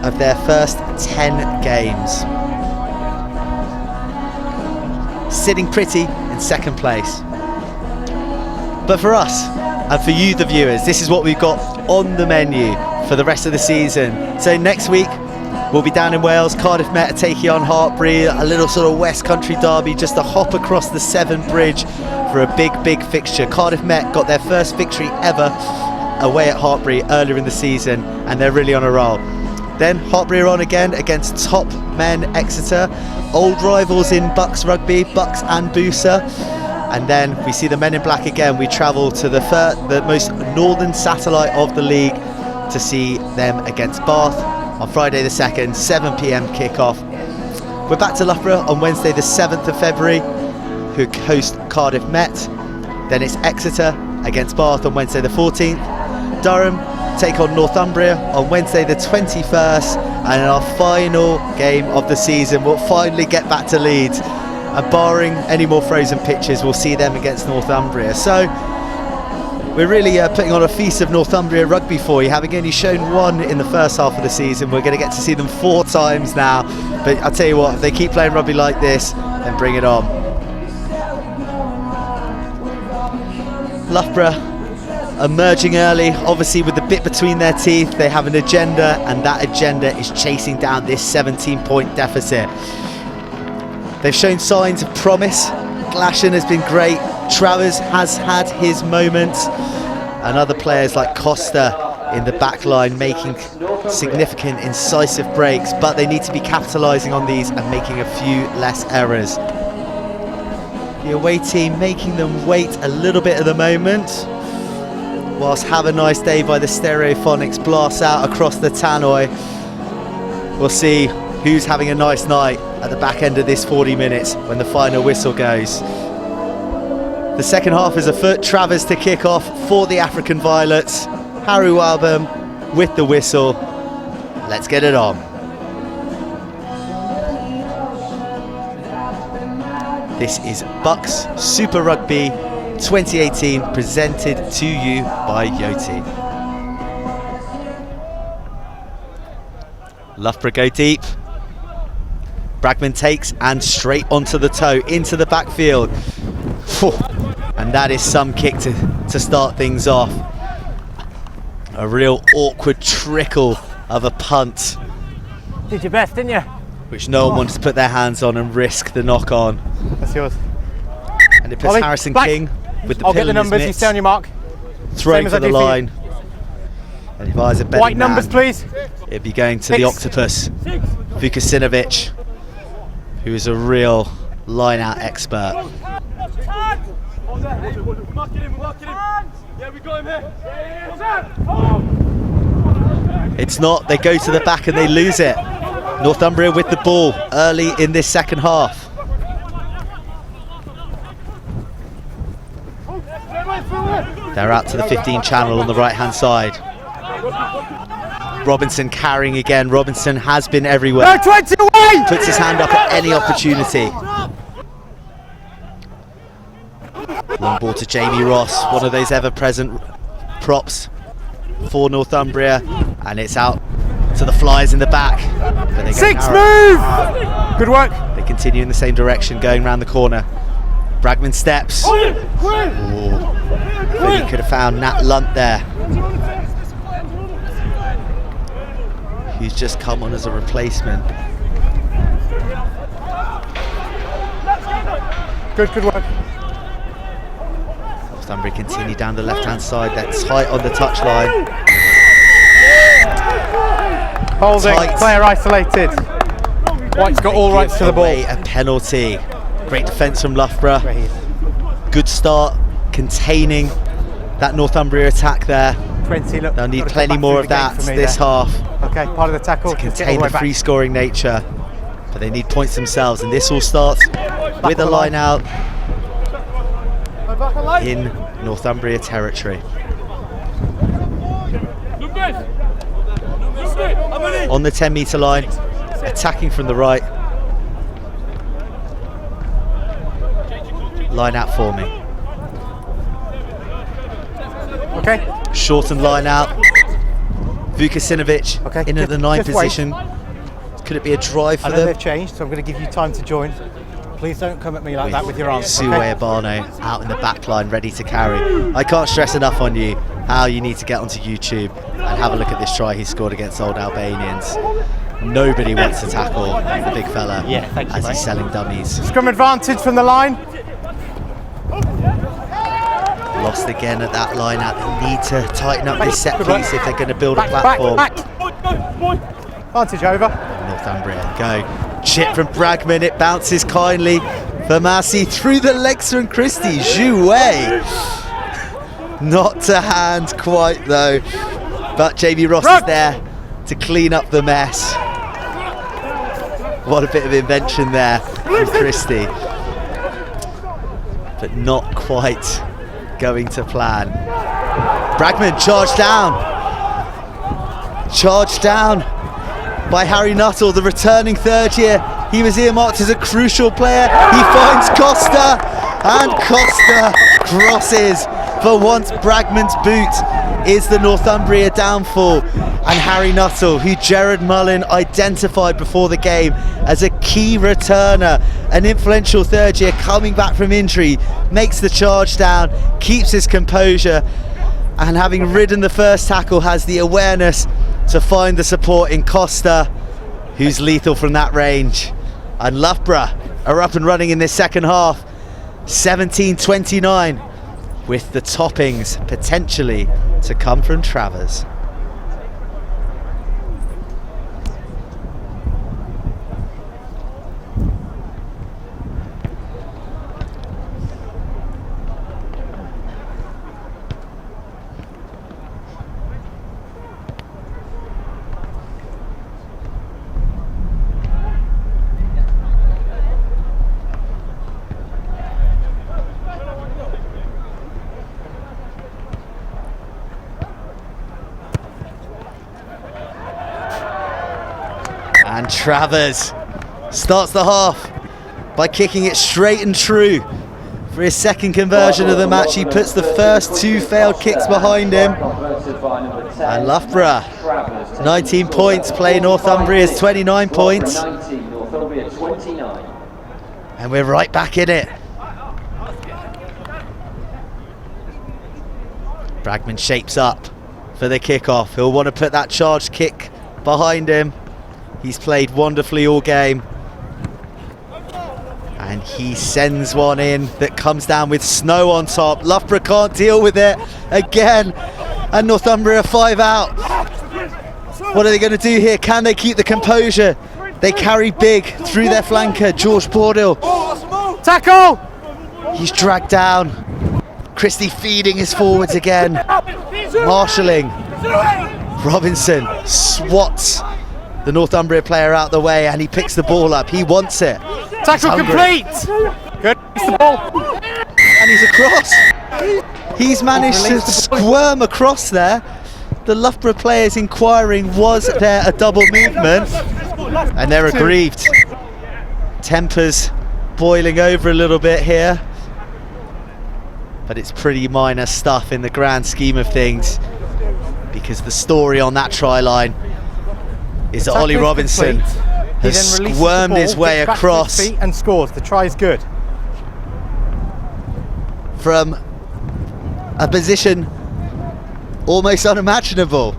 of their first 10 games. Sitting pretty in 2nd place. But for us, and for you, the viewers, this is what we've got on the menu for the rest of the season. So next week, we'll be down in Wales. Cardiff Met are taking on Hartpury, a little sort of West Country derby, just a hop across the Severn Bridge for a big fixture. Cardiff Met got their first victory ever away at Hartpury earlier in the season, and they're really on a roll. Then Hartpury are on again against top men Exeter, old rivals in BUCS Rugby, BUCS and BUSA. And then we see the men in black again. We travel to the most northern satellite of the league to see them against Bath on Friday the 2nd, 7 p.m. kickoff. We're back to Loughborough on Wednesday the 7th of February, who host Cardiff Met. Then it's Exeter against Bath on Wednesday the 14th. Durham take on Northumbria on Wednesday the 21st. And in our final game of the season, we'll finally get back to Leeds. And barring any more frozen pitches, we'll see them against Northumbria. So we're really putting on a feast of Northumbria rugby for you. Having only shown one in the first half of the season, we're going to get to see them 4 times now. But I'll tell you what, if they keep playing rugby like this, then bring it on. Loughborough emerging early, obviously with the bit between their teeth. They have an agenda, and that agenda is chasing down this 17-point deficit. They've shown signs of promise. Glashan has been great. Travers has had his moments, and other players like Costa in the back line making significant incisive breaks, but they need to be capitalising on these and making a few less errors. The away team making them wait a little bit at the moment, whilst Have a Nice Day by the Stereophonics blasts out across the tannoy. We'll see who's having a nice night at the back end of this 40 minutes when the final whistle goes. The second half is afoot. Travers to kick off for the African Violets. Haru Album with the whistle. Let's get it on. This is BUCS Super Rugby 2018, presented to you by Yoti. Loughborough go deep. Bragman takes and straight onto the toe, into the backfield. And that is some kick to start things off. A real awkward trickle of a punt. Did your best, didn't you? Which no one wants to put their hands on and risk the knock on. That's yours. And it puts Ollie, Harrison back. King with the I'll pill get the in his numbers, you mitts, stay on your mark. throwing for the line. And if I was a betting White numbers, man, please. it'd be going to the octopus, Vukasinovic, who is a real line-out expert. It's not, they go to the back and they lose it. Northumbria with the ball early in this second half. They're out to the 15 channel on the right-hand side. Robinson carrying again. Robinson has been everywhere. No, 20 away! Puts his hand up at any opportunity. Long ball to Jamie Ross, one of those ever-present props for Northumbria, and it's out to the Flyers in the back. But they 6 move! Good work. They continue in the same direction, going round the corner. Bragman steps. Oh, but he could have found Nat Lunt there, who's just come on as a replacement. Good work. Northumbria continue down the left-hand side. They're tight on the touchline. Holding, Tight. player isolated. White's got all rights to the ball. Away a penalty. Great defence from Loughborough. Good start containing that Northumbria attack there. 20, look. They'll need Gotta come plenty back more through of the gate that for me this there. half Okay, part of the tackle. to Just get contain all the the way back. free scoring nature. But they need points themselves, and this all starts with a line out in Northumbria territory. On the 10-metre line, attacking from the right. Line out for me. Okay. Shortened line out. Vukasinovic Okay, in at the 9 just wait. position. Could it be a drive for I know them? they've changed, so I'm going to give you time to join. Please don't come at me like that with your arms. Sue Abano out in the back line, ready to carry. I can't stress enough on you how you need to get onto YouTube and have a look at this try he scored against Old Albanians. Nobody wants to tackle the big fella Thank you, as mate. he's selling dummies. Scrum advantage from the line. Lost again at that line out. They need to tighten up this set Good work. piece if they're going to build a Back, platform. back. Advantage over. Northumbria go. Chip from Bragman, it bounces kindly. for Massey through the legs from Christie. Jouet. Not to hand quite though. But Jamie Ross is there to clean up the mess. What a bit of invention there from Christie. But not quite going to plan. Bragman charged down. Charged down by Harry Nuttall, the returning third year. He was earmarked as a crucial player. He finds Costa, and Costa crosses for once. Bragman's boot is the Northumbria downfall, and Harry Nuttall, who Gerard Mullin identified before the game as a key returner, an influential third year coming back from injury, makes the charge down, keeps his composure, and having ridden the first tackle has the awareness to find the support in Costa, who's lethal from that range. And Loughborough are up and running in this second half, 17-29, with the toppings potentially to come from Travers. And Travers starts the half by kicking it straight and true for his second conversion of the match. He puts the first two failed kicks behind him. And Loughborough, 19 points, play Northumbria's 29 points. And we're right back in it. Bragman shapes up for the kickoff. He'll want to put that charged kick behind him. He's played wonderfully all game. And he sends one in that comes down with snow on top. Loughborough can't deal with it again. And Northumbria 5 out. What are they going to do here? Can they keep the composure? They carry big through their flanker, George Bordill. Tackle! He's dragged down. Christie feeding his forwards again. Marshalling. Robinson swats the Northumbria player out the way, and he picks the ball up. He wants it. Tackle complete! Good. It's the ball. And he's across. He's managed to squirm across there. The Loughborough players inquiring, was there a double movement? And they're aggrieved. Tempers boiling over a little bit here. But it's pretty minor stuff in the grand scheme of things, because the story on that try line is that Ollie Robinson has squirmed his way across his feet and scores. The try is good. From a position almost unimaginable.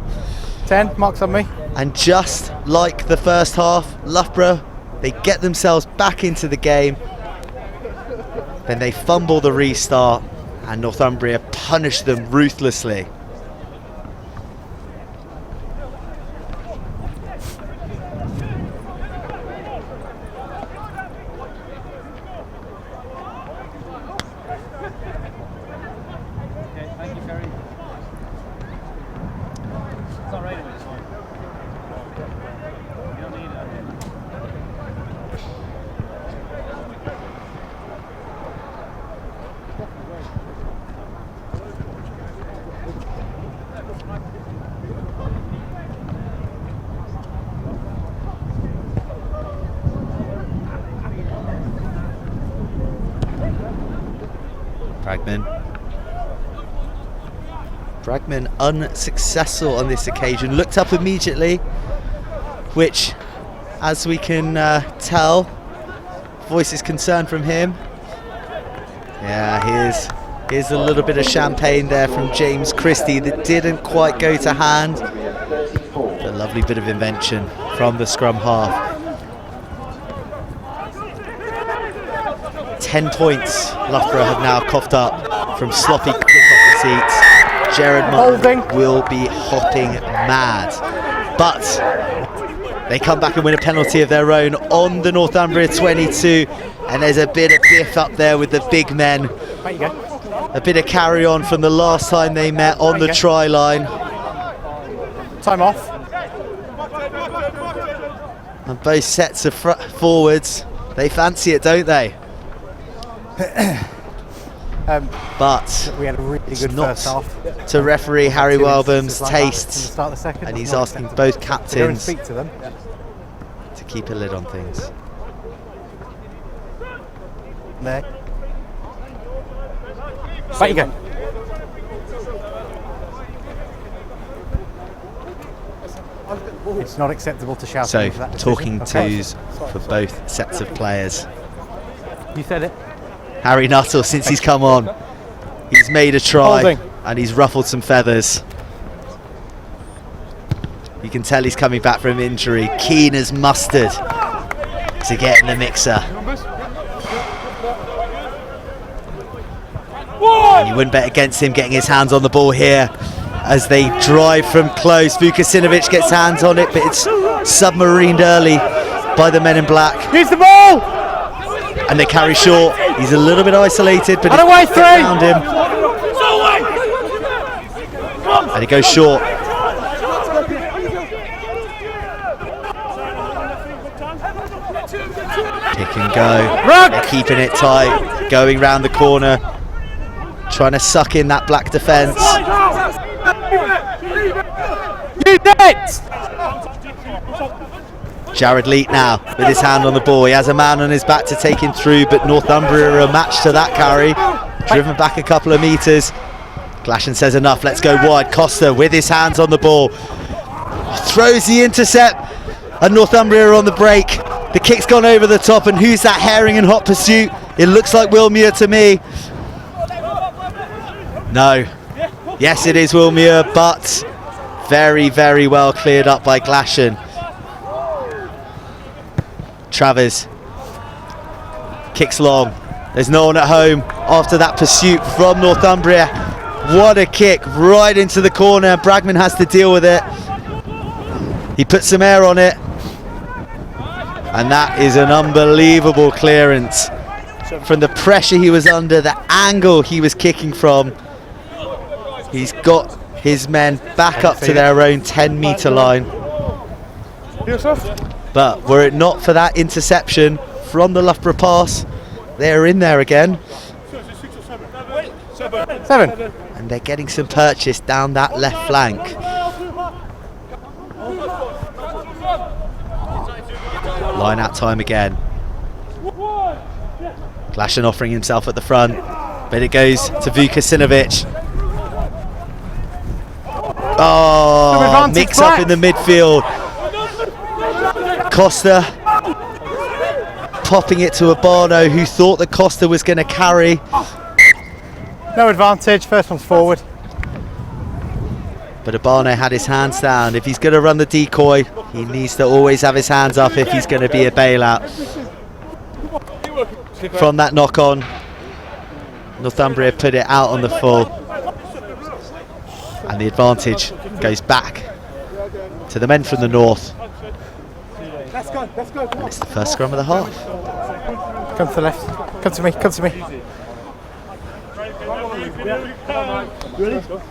10, marks on me. And just like the first half, Loughborough, they get themselves back into the game. Then they fumble the restart, and Northumbria punish them ruthlessly. Bragman unsuccessful on this occasion. Looked up immediately, which, as we can tell, voices concern from him. Yeah, here's a little bit of champagne there from James Christie that didn't quite go to hand. A lovely bit of invention from the scrum half. 10 points Loughborough have now coughed up from sloppy kick off the seats. Gerard Mullin will be hopping mad, but they come back and win a penalty of their own on the Northumbria 22, and there's a bit of stiff up there with the big men. There you go. A bit of carry on from the last time they met on the try line. Time off. And both sets of forwards, they fancy it, don't they? But we had a really good not first half. to referee Harry Welbom's Like that from the taste, start of the second. and he's Not asking acceptable. both Go and captains speak to them. to keep a lid on things. There. Back you go. It's not acceptable to shout. So, into that decision. talking Okay. twos for both sets of players. You said it. Harry Nuttall, since he's come on, he's made a try Holding. and he's ruffled some feathers. You can tell he's coming back from injury, keen as mustard to get in the mixer. And you wouldn't bet against him getting his hands on the ball here as they drive from close. Vukasinovic gets hands on it, but it's submarined early by the men in black. Use the ball! And they carry short. He's a little bit isolated, but On away it's three! around him. And he goes short. Pick and go. Rug! They're keeping it tight, going round the corner, trying to suck in that black defence. You did it! Jared Leet now with his hand on the ball. He has a man on his back to take him through, but Northumbria are a match to that carry. Driven back a couple of metres. Glashan says enough, let's go wide. Costa with his hands on the ball. Throws the intercept, and Northumbria are on the break. The kick's gone over the top, and who's that herring in hot pursuit? It looks like Will Muir to me. No. Yes, it is Will Muir, but very, very well cleared up by Glashan. Travers kicks long. There's no one at home after that pursuit from Northumbria. What a kick right into the corner. Bragman has to deal with it. He puts some air on it. And that is an unbelievable clearance. From the pressure he was under, the angle he was kicking from. He's got his men back up to their own 10-metre line. But were it not for that interception from the Loughborough pass, they're in there again. 7. And they're getting some purchase down that left flank. Line out time again. Glashan offering himself at the front, but it goes to Vukasinovic. Oh, mix up in the midfield. Costa popping it to Urbano, who thought that Costa was going to carry. No advantage, first one's forward. But Urbano had his hands down. If he's going to run the decoy, he needs to always have his hands up if he's going to be a bailout. From that knock on, Northumbria put it out on the full. And the advantage goes back to the men from the north. And it's the first scrum of the half. Come to the left. Come to me, come to me.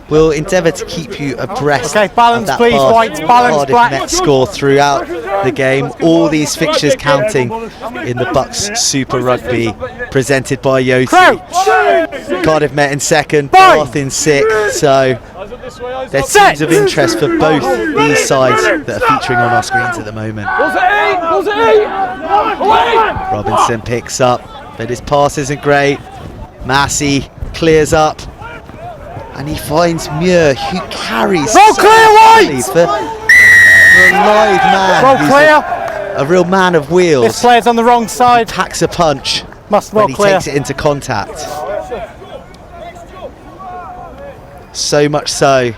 We'll endeavour to keep you abreast Okay, balance of that please, White, balance, Cardiff black. Met score throughout the game. All these fixtures counting in the BUCS Super Rugby, presented by Yoti. Crouch! Cardiff Met in second, Fine. Bath in sixth. So there's teams of interest for both these sides that are featuring on our screens at the moment. Robinson picks up, but his pass isn't great. Massey clears up, and he finds Muir, who carries Roll so clear, White! easily for a live man. Roll who's clear. a real man of This wheels. player's on the wrong side. Packs a punch Must when well he clear. takes it into contact. So much so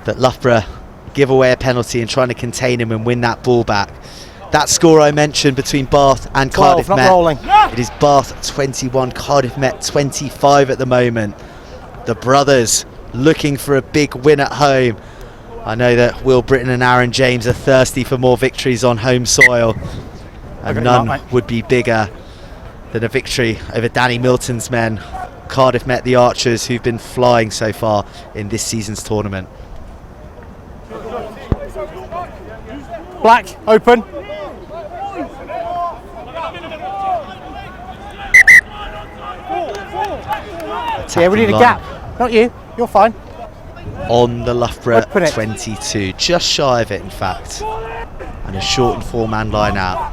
that Loughborough give away a penalty and trying to contain him and win that ball back. That score I mentioned between Bath and 12, Cardiff not Met. rolling. It is Bath 21, Cardiff Met 25 at the moment. The brothers looking for a big win at home. I know that Will Britton and Aaron James are thirsty for more victories on home soil, and Okay, none not, mate. would be bigger than a victory over Danny Milton's men. Cardiff met the Archers, who've been flying so far in this season's tournament. Black, open. Yeah, we need a gap. Not you. You're fine. On the Loughborough Open it. 22, just shy of it in fact. And a shortened 4-man line out.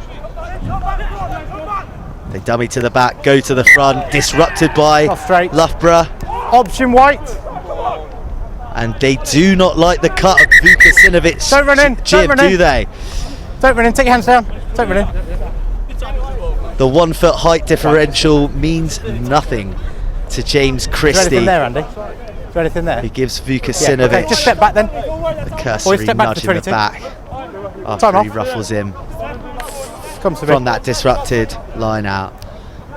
They dummy to the back, go to the front, disrupted by Off straight. Loughborough. Option white. And they do not like the cut of Vukasinovic. Don't run in, don't Jib, run do in. they? Don't run in. Take your hands down. Don't run in. The 1 foot height differential means nothing to James Is there Christie. anything there, Andy? Is there anything there? He gives Yeah, Vukasinovic okay, just step back then. a Boys, cursory step back nudge to in the 22. back Time after he off. ruffles him Comes to me. from that disrupted line out.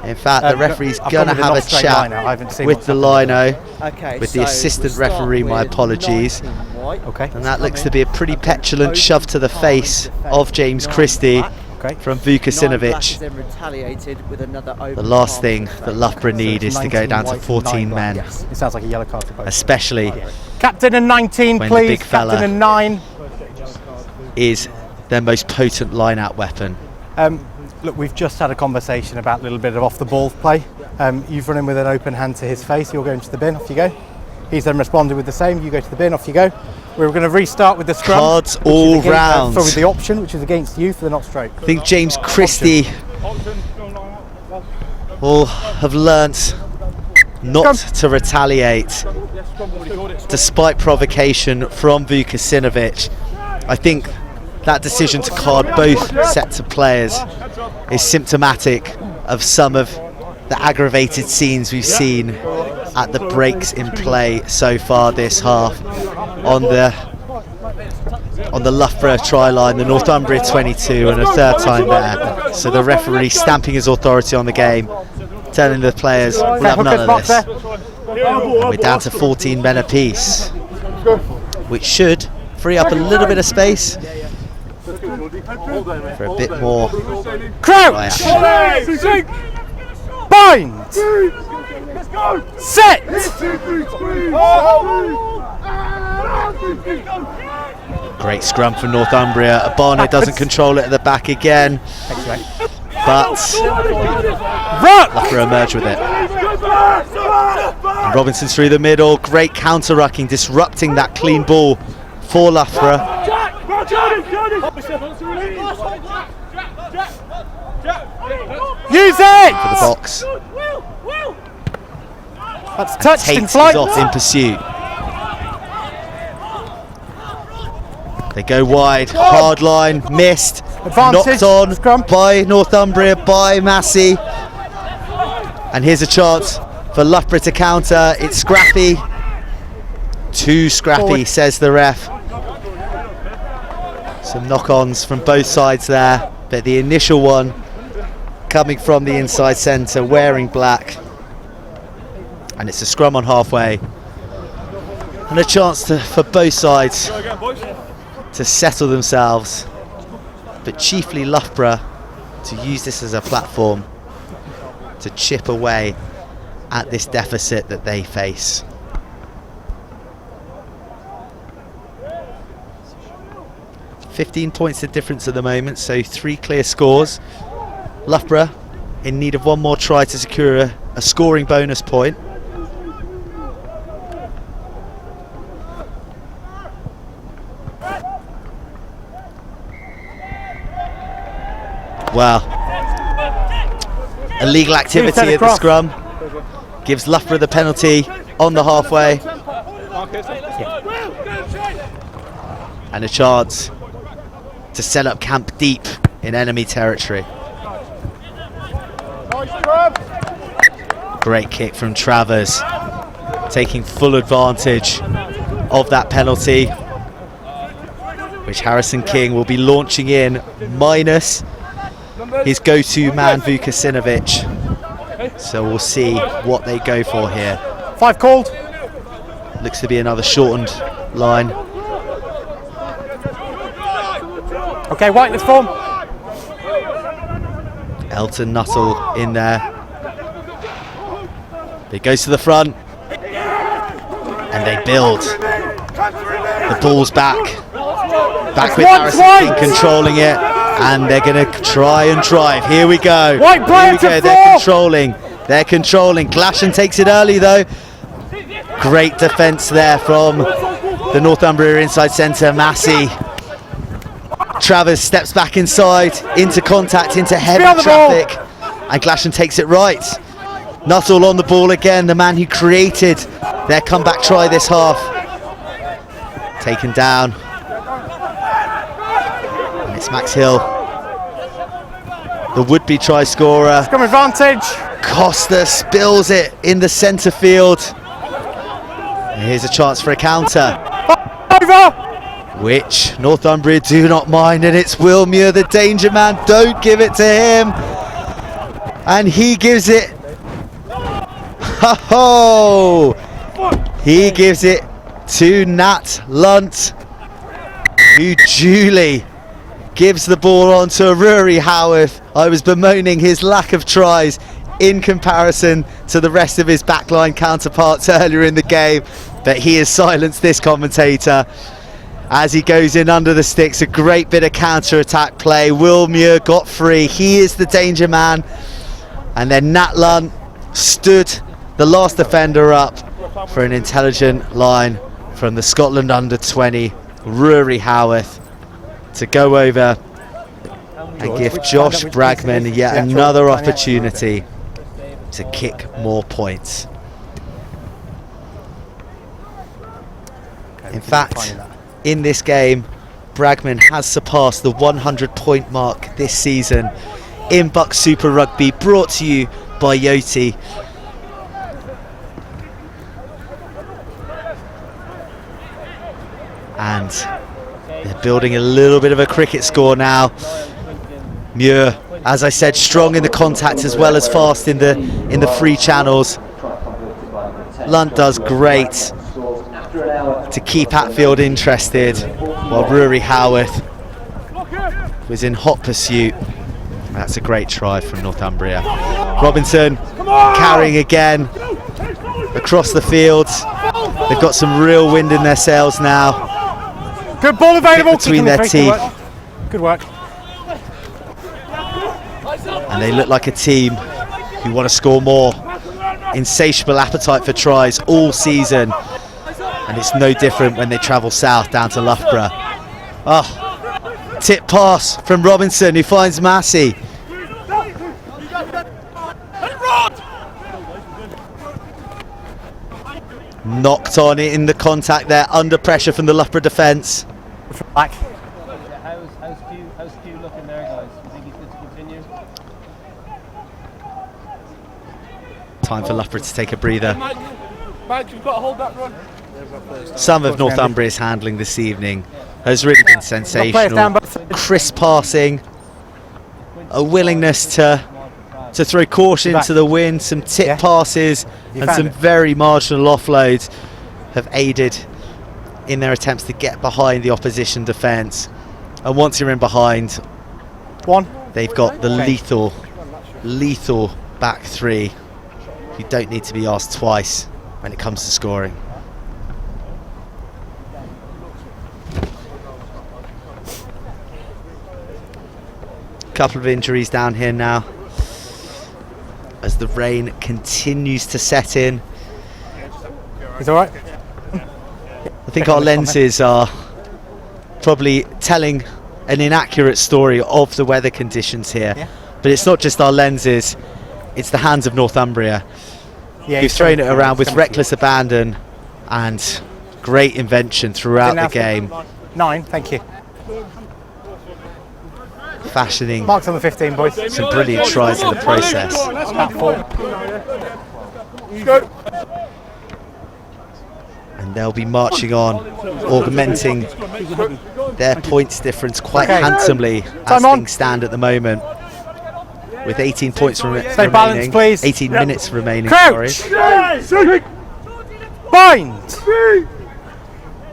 In fact, the referee's I've going gone to with have a not straight chat line out. I haven't seen with what's the happened. lino, Okay, with the so assistant we'll start referee, my with apologies. 19 white. Okay. And that looks to be a pretty petulant shove to the face of James Christie Okay. from 9 black is Vukasinovic. then retaliated with another The open last palm thing to the that face. Loughborough need is to go 19 down to white and 14 9 black. men, Yes. It sounds like a yellow card to both. especially Captain and 19, when the please. big fella- Captain and 9. is their most potent line-out weapon. Look, we've just had a conversation about a little bit of off-the-ball play. You've run in with an open hand to his face. You're going to the bin. Off you go. He's then responded with the same. You go to the bin. Off you go. We're going to restart with the scrum. Cards which is all against- round. Sorry, with the option, which is against you for the not straight. I think James Christie will have learnt not to retaliate despite provocation from Vukasinovic. I think that decision to card both sets of players is symptomatic of some of the aggravated scenes we've seen at the breaks in play so far this half. On the Loughborough try line, the Northumbria 22, and a third time there. So the referee stamping his authority on the game, telling the players, we'll have none of this. And we're down to 14 men apiece, which should free up a little bit of space for a bit more Crouch! action. Bind! Set! Great scrum from Northumbria. Abano doesn't control it at the back again, but Ruck! Loughborough emerge with it. And Robinson through the middle, great counter-rucking, disrupting that clean ball for Loughborough. Use For it! the box, That's touched in Tate flight. is off in pursuit. They go wide, hard line, missed, Advantage, knocked on scrum. by Northumbria, by Massey. And here's a chance for Loughborough to counter. It's scrappy. Too scrappy, Forward. says the ref. Some knock-ons from both sides there, but the initial one coming from the inside centre, wearing black. And it's a scrum on halfway. And a chance for both sides to settle themselves, but chiefly Loughborough to use this as a platform to chip away at this deficit that they face. $15 points the difference at the moment, so 3 clear scores. Loughborough in need of one more try to secure a scoring bonus point. Well, illegal activity Two-set at the across. scrum gives Loughborough the penalty on the halfway, and a chance to set up camp deep in enemy territory. Great kick from Travers, taking full advantage of that penalty, which Harrison King will be launching in minus his go-to man Vukasinovic. So we'll see what they go for here. 5 called. Looks to be another shortened line. Okay, white, let's form. Elton Nuttall in there. It goes to the front. And they build. The ball's back. Back with Harrison King controlling it. And they're going to try and drive. Here we go. Here we go. They're controlling. They're controlling. Glashan takes it early though. Great defence there from the Northumbria inside centre, Massey. Travers steps back inside, into contact, into heavy traffic. And Glashan takes it right. Nuttall on the ball again, the man who created their comeback try this half. Taken down. And it's Max Hill, the would-be try scorer. Scrum advantage. Costa spills it in the centre field. And here's a chance for a counter. Over. Which Northumbria do not mind, and it's Will Muir, the danger man. Don't give it to him. And he gives it. Ho! He gives it to Nat Lunt, who duly gives the ball on to Rory Howarth. I was bemoaning his lack of tries in comparison to the rest of his backline counterparts earlier in the game, but he has silenced this commentator as he goes in under the sticks. A great bit of counter-attack play. Will Muir got free. He is the danger man. And then Nat Lunt stood the last defender up for an intelligent line from the Scotland under-20, Rory Howarth, to go over and give Josh Bragman yet another opportunity to kick more points. In fact, in this game, Bragman has surpassed the 100-point mark this season in BUCS Super Rugby, brought to you by Yoti. And they're building a little bit of a cricket score now. Muir, as I said, strong in the contact as well as fast in the free channels. Lunt does great to keep Hatfield interested, while Rory Howarth was in hot pursuit. That's a great try from Northumbria. Robinson carrying again across the field. They've got some real wind in their sails now. Good ball available between their teeth. Good work. And they look like a team who want to score more. Insatiable appetite for tries all season. And it's no different when they travel south down to Loughborough. Oh, tip pass from Robinson, who finds Massey. Knocked on it in the contact there, under pressure from the Loughborough defence. Back. How's Q looking there, guys? You think he's good to continue? Time for Loughborough to take a breather. Mike, you've got to hold that run. Some of Northumbria's handling this evening has really been sensational. Crisp passing, a willingness to throw caution to the wind, some tip passes and some very marginal offloads have aided in their attempts to get behind the opposition defence. And once you're in behind, they've got the lethal back three who don't need to be asked twice when it comes to scoring. Couple of injuries down here now as the rain continues to set in. Is all right? I think our lenses are probably telling an inaccurate story of the weather conditions here, but it's not just our lenses, it's the hands of Northumbria who've thrown it around with reckless abandon and great invention throughout the game. 9, thank you. Fashioning marks on the 15, boys. Some brilliant tries in the process. And they'll be marching on, augmenting their points difference quite handsomely as things stand at the moment. With 18 points remaining, balanced, please. 18 minutes remaining. Crouch. Sorry. Bind.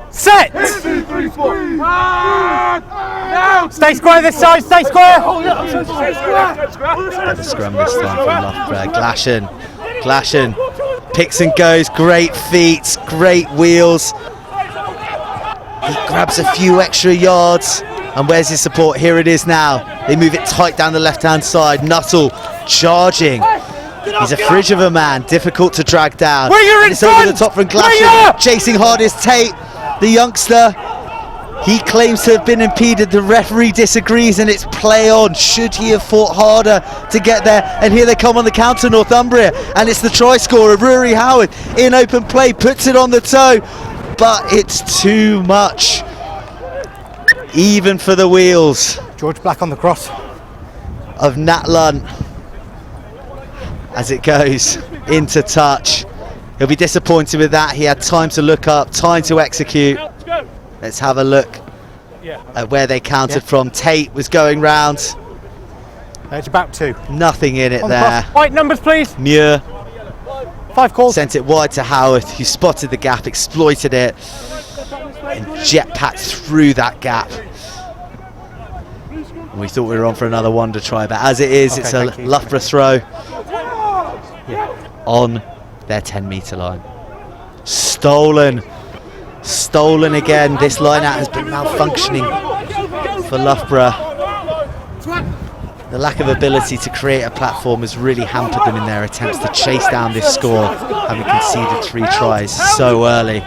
Set. Stay square this side. Stay square. The scrum this time from Loughborough. Glashan Picks and goes, great feet, great wheels. He grabs a few extra yards. And where's his support? Here it is now. They move it tight down the left-hand side. Nuttall charging. He's a fridge of a man, difficult to drag down. And it's over the top from Glashan. Chasing hard is Tate, the youngster. He claims to have been impeded. The referee disagrees, and it's play on. Should he have fought harder to get there? And here they come on the counter, Northumbria. And it's the try scorer, Rory Howard, in open play, puts it on the toe. But it's too much. Even for the wheels. George Black on the cross Of Nat Lunt. As it goes into touch. He'll be disappointed with that. He had time to look up, time to execute. Let's have a look at where they counted from. Tate was going round. It's about 2. Nothing in it On there. the white numbers, please. Muir 5 calls. sent it wide to Howard, who spotted the gap, exploited it, and jetpacked through that gap. And we thought we were on for another wonder try, but as it is, it's a Loughborough throw on their 10-metre line. Stolen again. This line out has been malfunctioning for Loughborough. The lack of ability to create a platform has really hampered them in their attempts to chase down this score, having conceded 3 tries so early.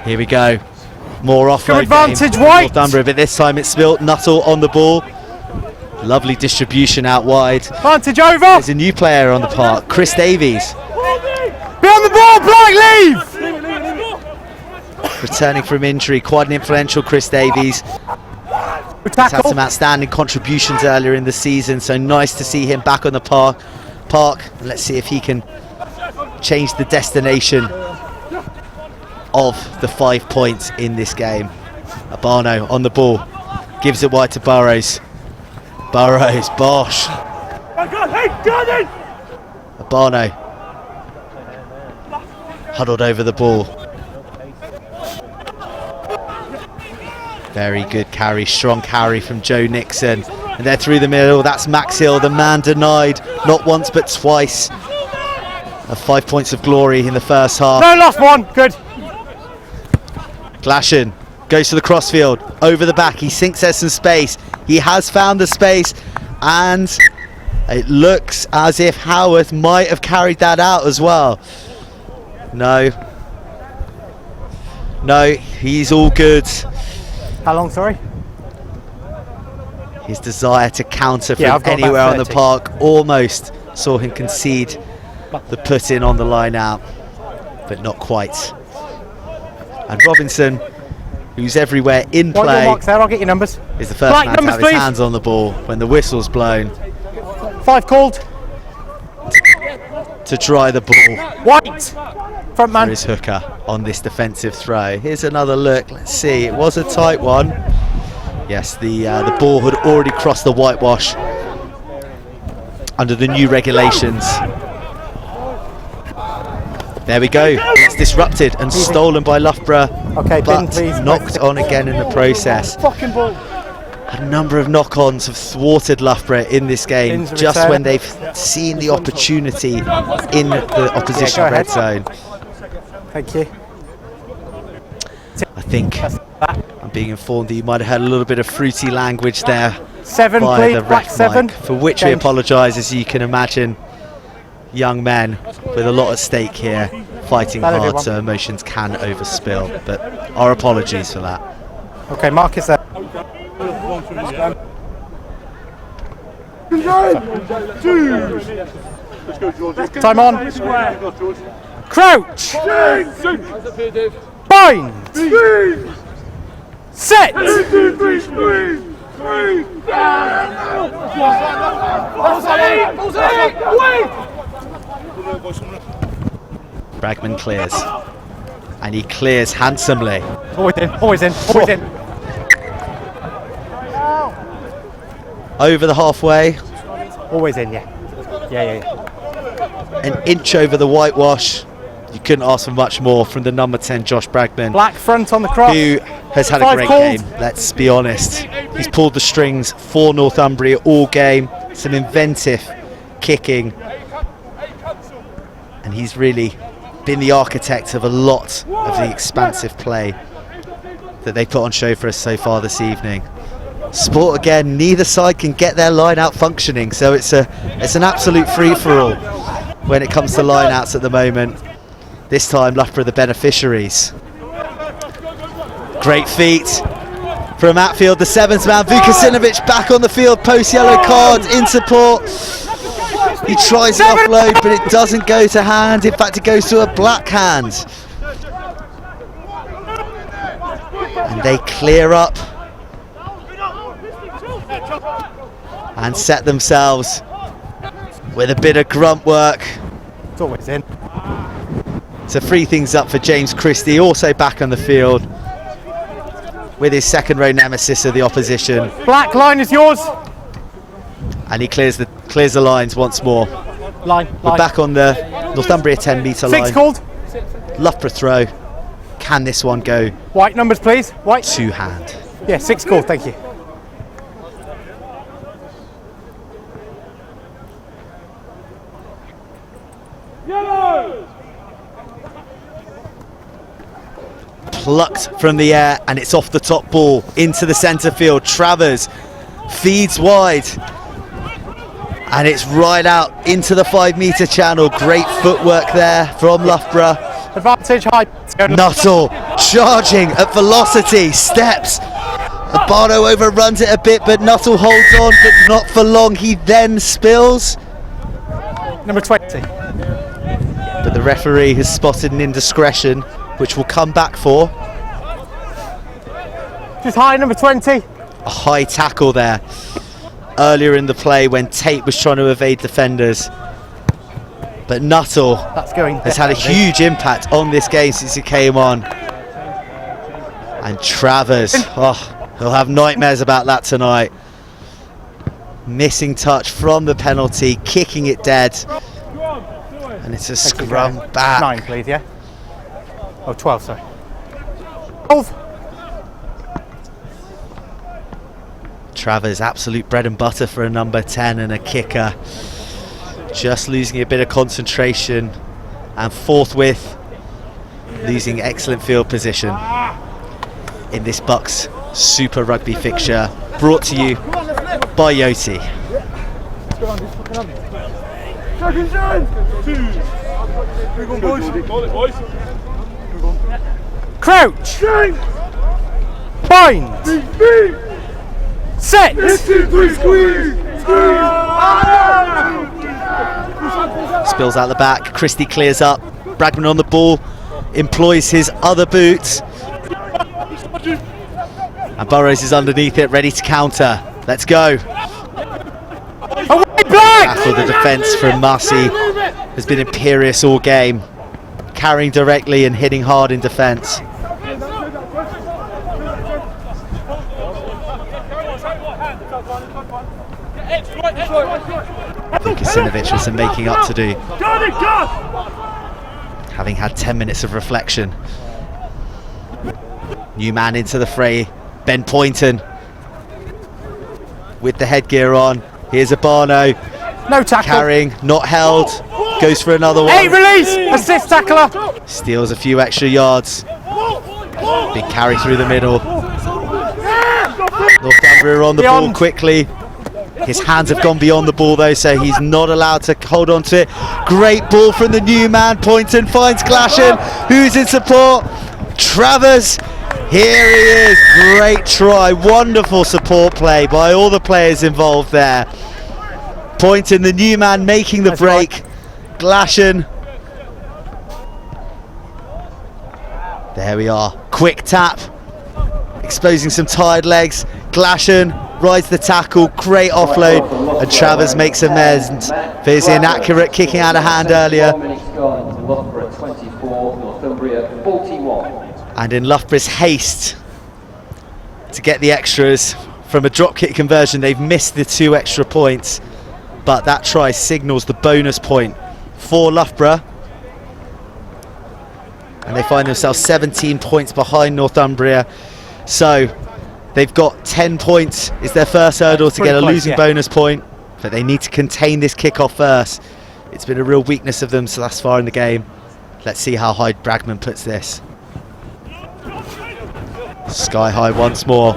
Here we go. More offload advantage, game. White. Northumbria, but this time it's Spilt. Nuttall on the ball. Lovely distribution out wide. Advantage over. There's a new player on the park, Chris Davies. Be on the ball, Black, leave! Returning from injury, quite an influential Chris Davies. He's had some outstanding contributions earlier in the season, so nice to see him back on the park. And let's see if he can change the destination of the 5 points in this game. Abano on the ball, gives it wide to Burrows. Bosch. Abano huddled over the ball. Very good carry, strong carry from Joe Nixon. And they're through the middle. That's Max Hill, the man denied, not once but twice. 5 points of glory in the first half. No, lost one. Good. Glashan goes to the crossfield, over the back. He thinks there's some space. He has found the space, and it looks as if Howarth might have carried that out as well. No, he's all good. How long, sorry? His desire to counter from I've got anywhere about on the 30. park almost saw him concede the put in on the line out, but not quite. And Robinson, who's everywhere in White play, marks there, I'll get your numbers. is the first Black man to numbers, have his please. hands on the ball when the whistle's blown 5 called. to dry the ball White. Front for man. his hooker on this defensive throw. Here's another look. Let's see. It was a tight one. Yes, the ball had already crossed the whitewash under the new regulations. There we go. It's disrupted and stolen by Loughborough, Okay, bin, but please. knocked on again in the process. Fucking ball. A number of knock-ons have thwarted Loughborough in this game, Bins just return. when they've seen the opportunity in the opposition go red ahead. zone. Thank you. I think I'm being informed that you might have had a little bit of fruity language there 7, by please. the Black ref 7. mic, for which we Change. apologise, as you can imagine. Young men with a lot at stake here, fighting Hello, hard, everyone. so emotions can overspill. But our apologies for that. Okay, Marcus there. Time on. Crouch. Bind. Set. Bragman clears, and he clears handsomely. Always in, always in, always in. Over the halfway, Always in, yeah. Yeah. an inch over the whitewash. You couldn't ask for much more from the number 10 Josh Bragman, Black front on the cross. who has had a 5 great called. game, let's be honest. He's pulled the strings for Northumbria all game, some inventive kicking, and and he's really been the architect of a lot of the expansive play that they put on show for us so far this evening. Sport again, neither side can get their line out functioning, so it's an absolute free-for-all when it comes to line outs at the moment. This time Loughborough the beneficiaries. Great feet from Atfield, the seventh man. Vukasinovic back on the field, post yellow card, in support. He tries the offload, but it doesn't go to hand. In fact, it goes to a black hand. And they clear up and set themselves with a bit of grunt work. It's always in. To free things up for James Christie, also back on the field with his second row nemesis of the opposition. Black, line is yours. And he clears the lines once more. Line. We're back on the Northumbria 10 metre line. 6 called. Loughborough throw. Can this one go White numbers, please. White. to hand? Yeah, 6 called, thank you. Plucked from the air, and it's off the top ball into the centre field. Travers feeds wide, and it's right out into the 5 metre channel. Great footwork there from Loughborough. Advantage high. Nuttall charging at velocity, steps. Abano overruns it a bit, but Nuttall holds on, but not for long. He then spills. Number 20. But the referee has spotted an indiscretion, which will come back for. Just high, number 20. A high tackle there earlier in the play when Tate was trying to evade defenders. But Nuttall has had a huge impact on this game since he came on. And Travers, he'll have nightmares about that tonight. Missing touch from the penalty, kicking it dead. And it's a scrum back. 9, please, yeah? Oh, 12, sorry. 12. Travers, absolute bread and butter for a number 10 and a kicker. Just losing a bit of concentration and forthwith losing excellent field position in this BUCS Super Rugby fixture, brought to you by Yoti. Crouch. Bind. Set. Spills out the back, Christie clears up, Bragman on the ball, employs his other boot, and Burrows is underneath it, ready to counter. Let's go. Tackle the defence from Massey has been imperious all game, carrying directly and hitting hard in defence. Vukasinovic with some making up to do, having had 10 minutes of reflection. New man into the fray, Ben Poynton with the headgear on. Here's Abano, no tackle, carrying, not held, goes for another one. 8 release, assist tackler. Steals a few extra yards. Big carry through the middle. Northumbria on the ball quickly. His hands have gone beyond the ball though, so he's not allowed to hold on to it. Great ball from the new man. Poynton finds Glashan, who's in support. Travers, here he is. Great try, wonderful support play by all the players involved there. Poynton, the new man, making the break. Glashan. There we are. Quick tap, exposing some tired legs. Glashan rides the tackle, great offload, and Travers makes amends for his inaccurate kicking out of hand earlier. And in Loughborough's haste to get the extras from a drop kick conversion, they've missed the 2 extra points, but that try signals the bonus point for Loughborough, and they find themselves 17 points behind Northumbria. So they've got 10 points, is their first hurdle to get a losing bonus point, but they need to contain this kick-off first It's been a real weakness of them thus far in the game. Let's see how high Bragman puts this. Sky high once more.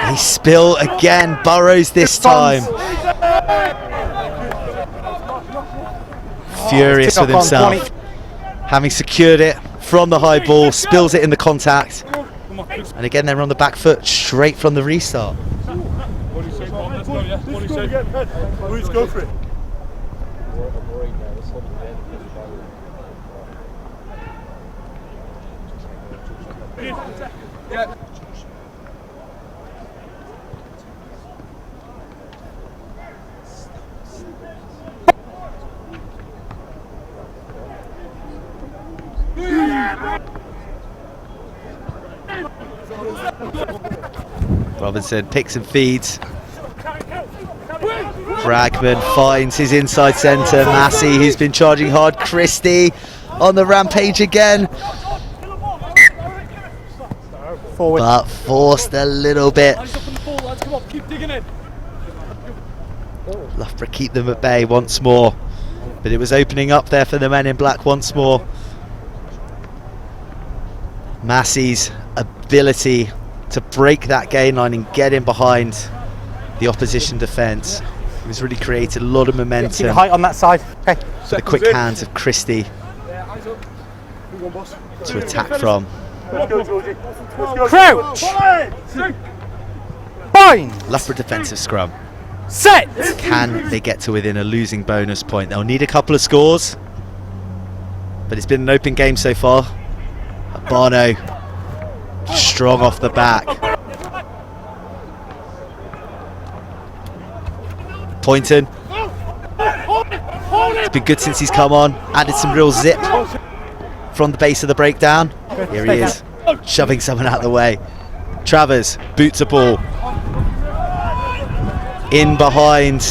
They spill again. Burrows this time. Furious with himself. Having secured it from the high ball, spills it in the contact. And again, they're on the back foot straight from the restart. Let's go for it. Yeah. Robinson picks and feeds. Bragman finds his inside centre. Massey, who's been charging hard. Christie on the rampage again. Forward. But forced a little bit. Loughborough keep them at bay once more. But it was opening up there for the men in black once more. Massey's ability to break that gain line and get in behind the opposition defence. It was really created a lot of momentum. Keep your height on that side. Okay. The quick hands of Christie to attack from. Crouch. Bind. Loughborough defensive scrum. Set. Can they get to within a losing bonus point? They'll need a couple of scores, but it's been an open game so far. Barno strong off the back. Poynton. It's been good since he's come on. Added some real zip from the base of the breakdown. Here he is, shoving someone out of the way. Travers boots a ball. In behind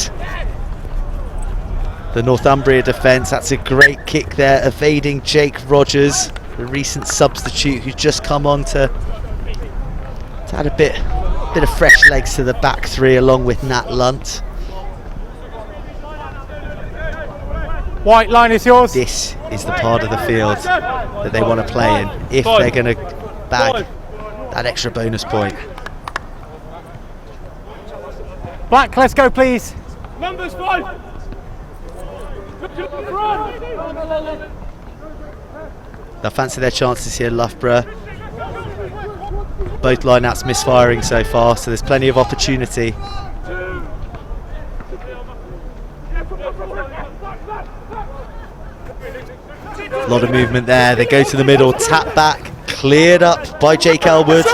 the Northumbria defence. That's a great kick there, evading Jake Rogers, the recent substitute who's just come on to add a bit of fresh legs to the back three, along with Nat Lunt. White line is yours. This is the part of the field that they want to play in if they're going to bag that extra bonus point. Black, let's go, please. Numbers 5. They'll fancy their chances here, Loughborough. Both line-outs misfiring so far, so there's plenty of opportunity. A lot of movement there. They go to the middle, tap back, cleared up by Jake Elwood.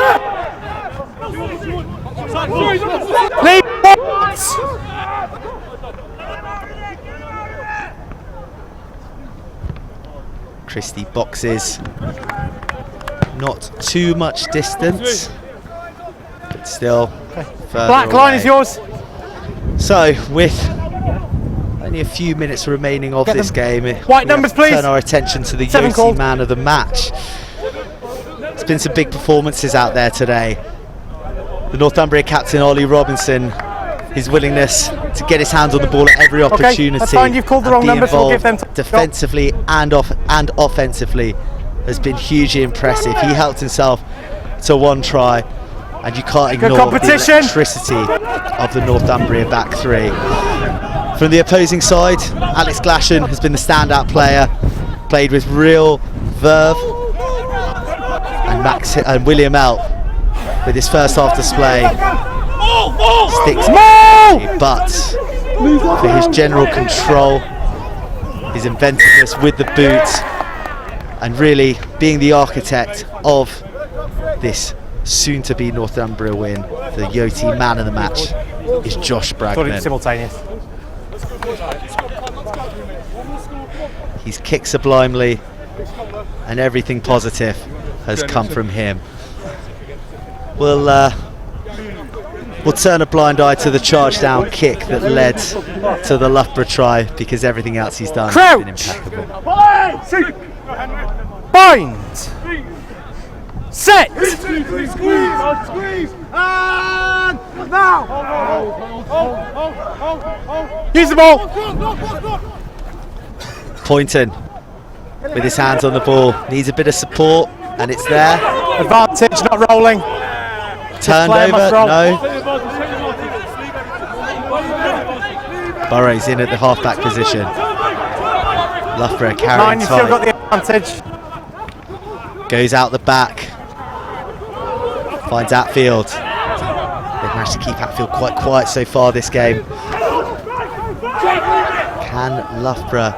Christie boxes, not too much distance, but still further Black line away. is yours. So with only a few minutes remaining of this game, White numbers, please. Turn our attention to the Seven Yoti called. man of the match. There's been some big performances out there today. The Northumbria captain Ollie Robinson, his willingness to get his hands on the ball at every opportunity. That's fine. You've called the and wrong be numbers, so we'll give them involved defensively and offensively has been hugely impressive. He helped himself to one try, and you can't ignore the electricity of the Northumbria back three. From the opposing side, Alex Glashan has been the standout player, played with real verve, and William Elp with his first half display sticks, but for his general control, his inventiveness with the boot, and really being the architect of this soon-to-be Northumbria win, the Yoti man of the match is Josh Bragman. Simultaneous. He's kicked sublimely, and everything positive has come from him. We'll turn a blind eye to the charge down kick that led to the Loughborough try, because everything else he's done has been impeccable. Bind. Set! Squeeze, squeeze, and now! Use the ball! Poynton with his hands on the ball, needs a bit of support, and it's there. Advantage, not rolling. Turned player over, must roll. no. Burrows in at the half-back position. Loughborough carrying 9, you've still got tight. the advantage. Goes out the back. Finds Atfield. They've managed to keep Atfield quite quiet so far this game. Can Loughborough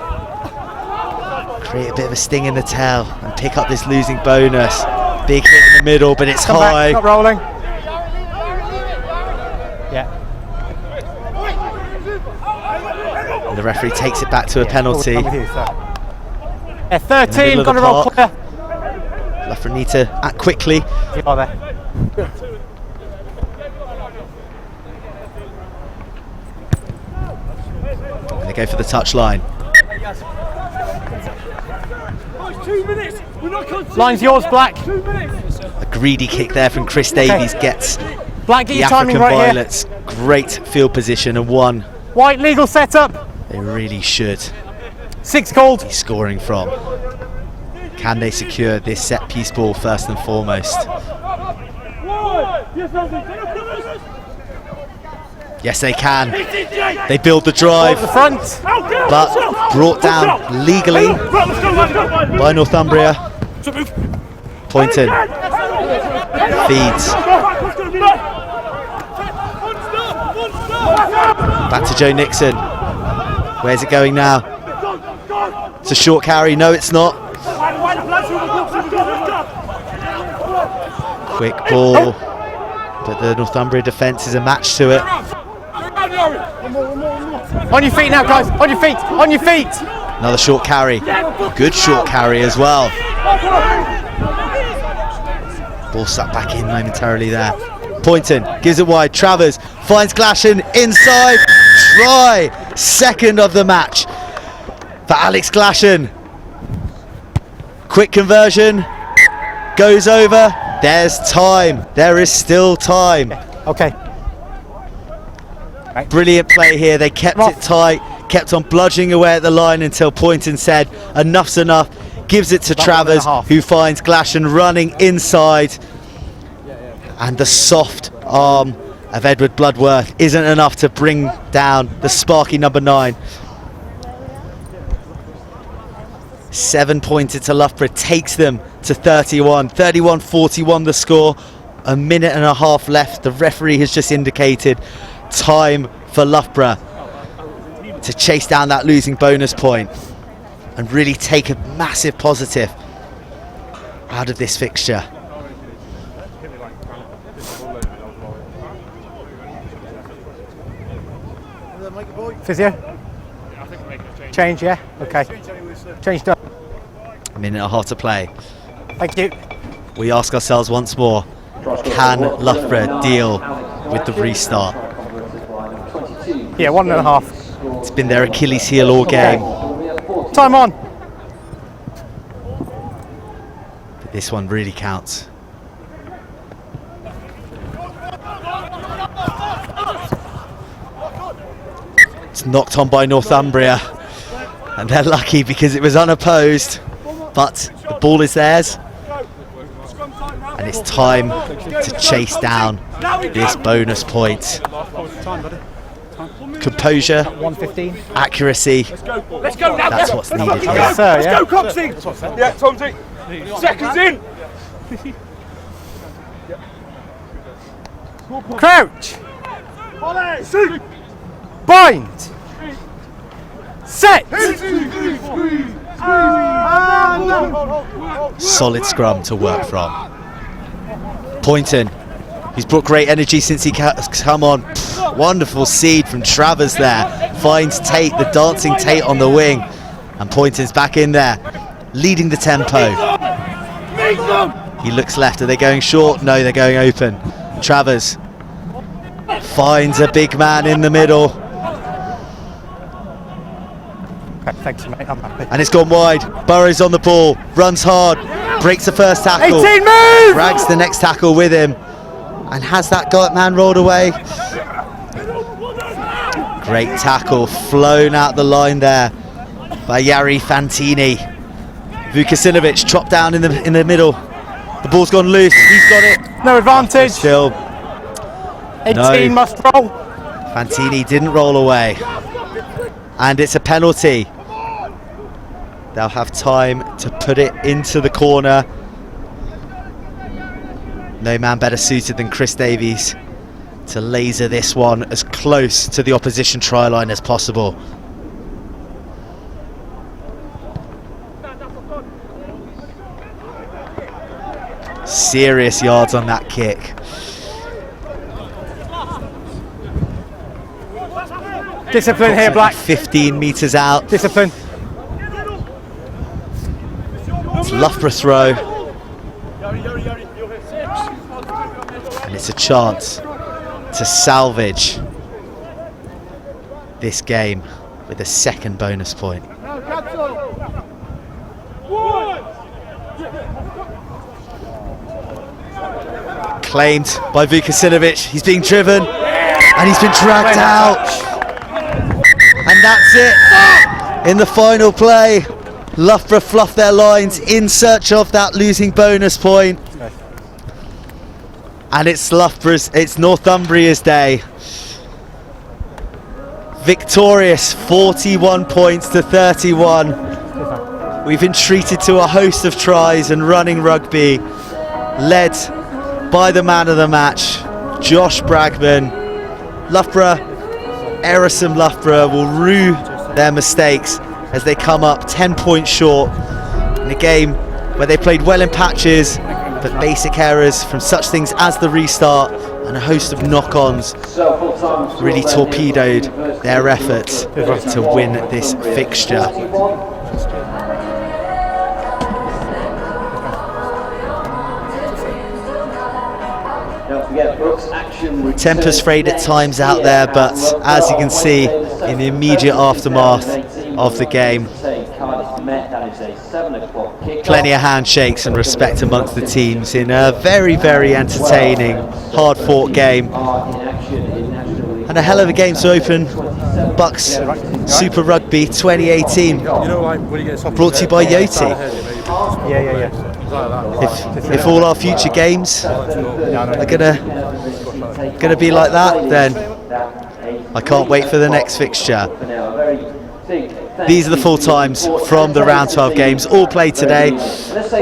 create a bit of a sting in the tail and pick up this losing bonus? Big hit in the middle, but it's Come high. back, not rolling. Yeah. And the referee takes it back to a penalty. Come with you, sir. Yeah, In the middle 13, of got to the roll park. clear. Loughborough need to act quickly. You are there. And they go for the touchline. 2 minutes. We're not conceding. Line's yours, Black. 2 minutes. A greedy kick there from Chris Davies gets Black, get the your timing African right Violets great field position and one here. White, legal setup. they really should 6 called. be scoring from. Can they secure this set piece ball first and foremost? Yes, they can. They build the drive, The front. but brought down legally by Northumbria. Poynton feeds back to Joe Nixon. Where's it going now? It's a short carry. No, it's not. Quick ball, but the Northumbria defence is a match to it. On your feet now, guys. On your feet. On your feet. Another short carry. Good short carry as well. Ball sucked back in momentarily there. Poynton gives it wide. Travers finds Glashan inside. Try. Second of the match for Alex Glashan. Quick conversion. Goes over. There's time. There is still time. Okay. Brilliant play here. They kept it tight, kept on bludgeoning away at the line until Poynton said enough's enough. Gives it to Travers, who finds Glashan running inside. And the soft arm of Edward Bloodworth isn't enough to bring down the sparky number 9. 7-pointer to Loughborough takes them to 31. 31-41 the score. A minute and a half left. The referee has just indicated time for Loughborough to chase down that losing bonus point and really take a massive positive out of this fixture. Physio? Change, yeah? Okay. Change done. A minute and a half to play. Thank you. We ask ourselves once more, can Loughborough deal with the restart? Yeah, 1.5. It's been their Achilles heel all game. Time on. But this one really counts. It's knocked on by Northumbria, and they're lucky because it was unopposed, but the ball is theirs, and it's time to chase down this bonus point. Composure, 1:15. accuracy, Let's go now. that's what's needed here. Yes, sir, Let's yeah. go, Coxie. Yeah, Tomsy. Seconds in. Crouch. Bind. Set. Solid scrum to work from. Poynton, he's brought great energy since he has come on. Pfft, wonderful seed from Travers there. Finds Tate, the dancing Tate on the wing. And Poynton's back in there, leading the tempo. He looks left. Are they going short? No, they're going open. Travers finds a big man in the middle. Okay, thanks, mate. I'm happy. And it's gone wide. Burrows on the ball, runs hard, breaks the first tackle, 18, move! drags the next tackle with him, and has that man rolled away. Great tackle, flown out the line there by Jari Fantini. Vukasinovic chopped down in the middle. The ball's gone loose, he's got it. No advantage. Still, 18 must roll. Fantini didn't roll away. And it's a penalty. They'll have time to put it into the corner. No man better suited than Chris Davies to laser this one as close to the opposition try line as possible. Serious yards on that kick. Discipline here, Black. 15 metres out. Discipline. It's Loughborough throw. And it's a chance to salvage this game with a second bonus point. Claimed by Vukasinovic. He's being driven and he's been dragged out. And that's it. In the final play, Loughborough fluffed their lines in search of that losing bonus point. And it's Northumbria's day. Victorious, 41 points to 31. We've been treated to a host of tries and running rugby, led by the man of the match, Josh Bragman. Loughborough, Erison Loughborough will rue their mistakes as they come up 10 points short in a game where they played well in patches, but basic errors from such things as the restart and a host of knock-ons really torpedoed their efforts to win this fixture. Tempers frayed at times out there, but as you can see in the immediate aftermath of the game, plenty of handshakes and respect amongst the teams in a very, very entertaining, hard-fought game. And a hell of a game to open BUCS Super Rugby 2018. Brought to you by Yoti. Yeah. If all our future games are gonna be like that, then I can't wait for the next fixture. These are the full times from the round 12 games, all played today.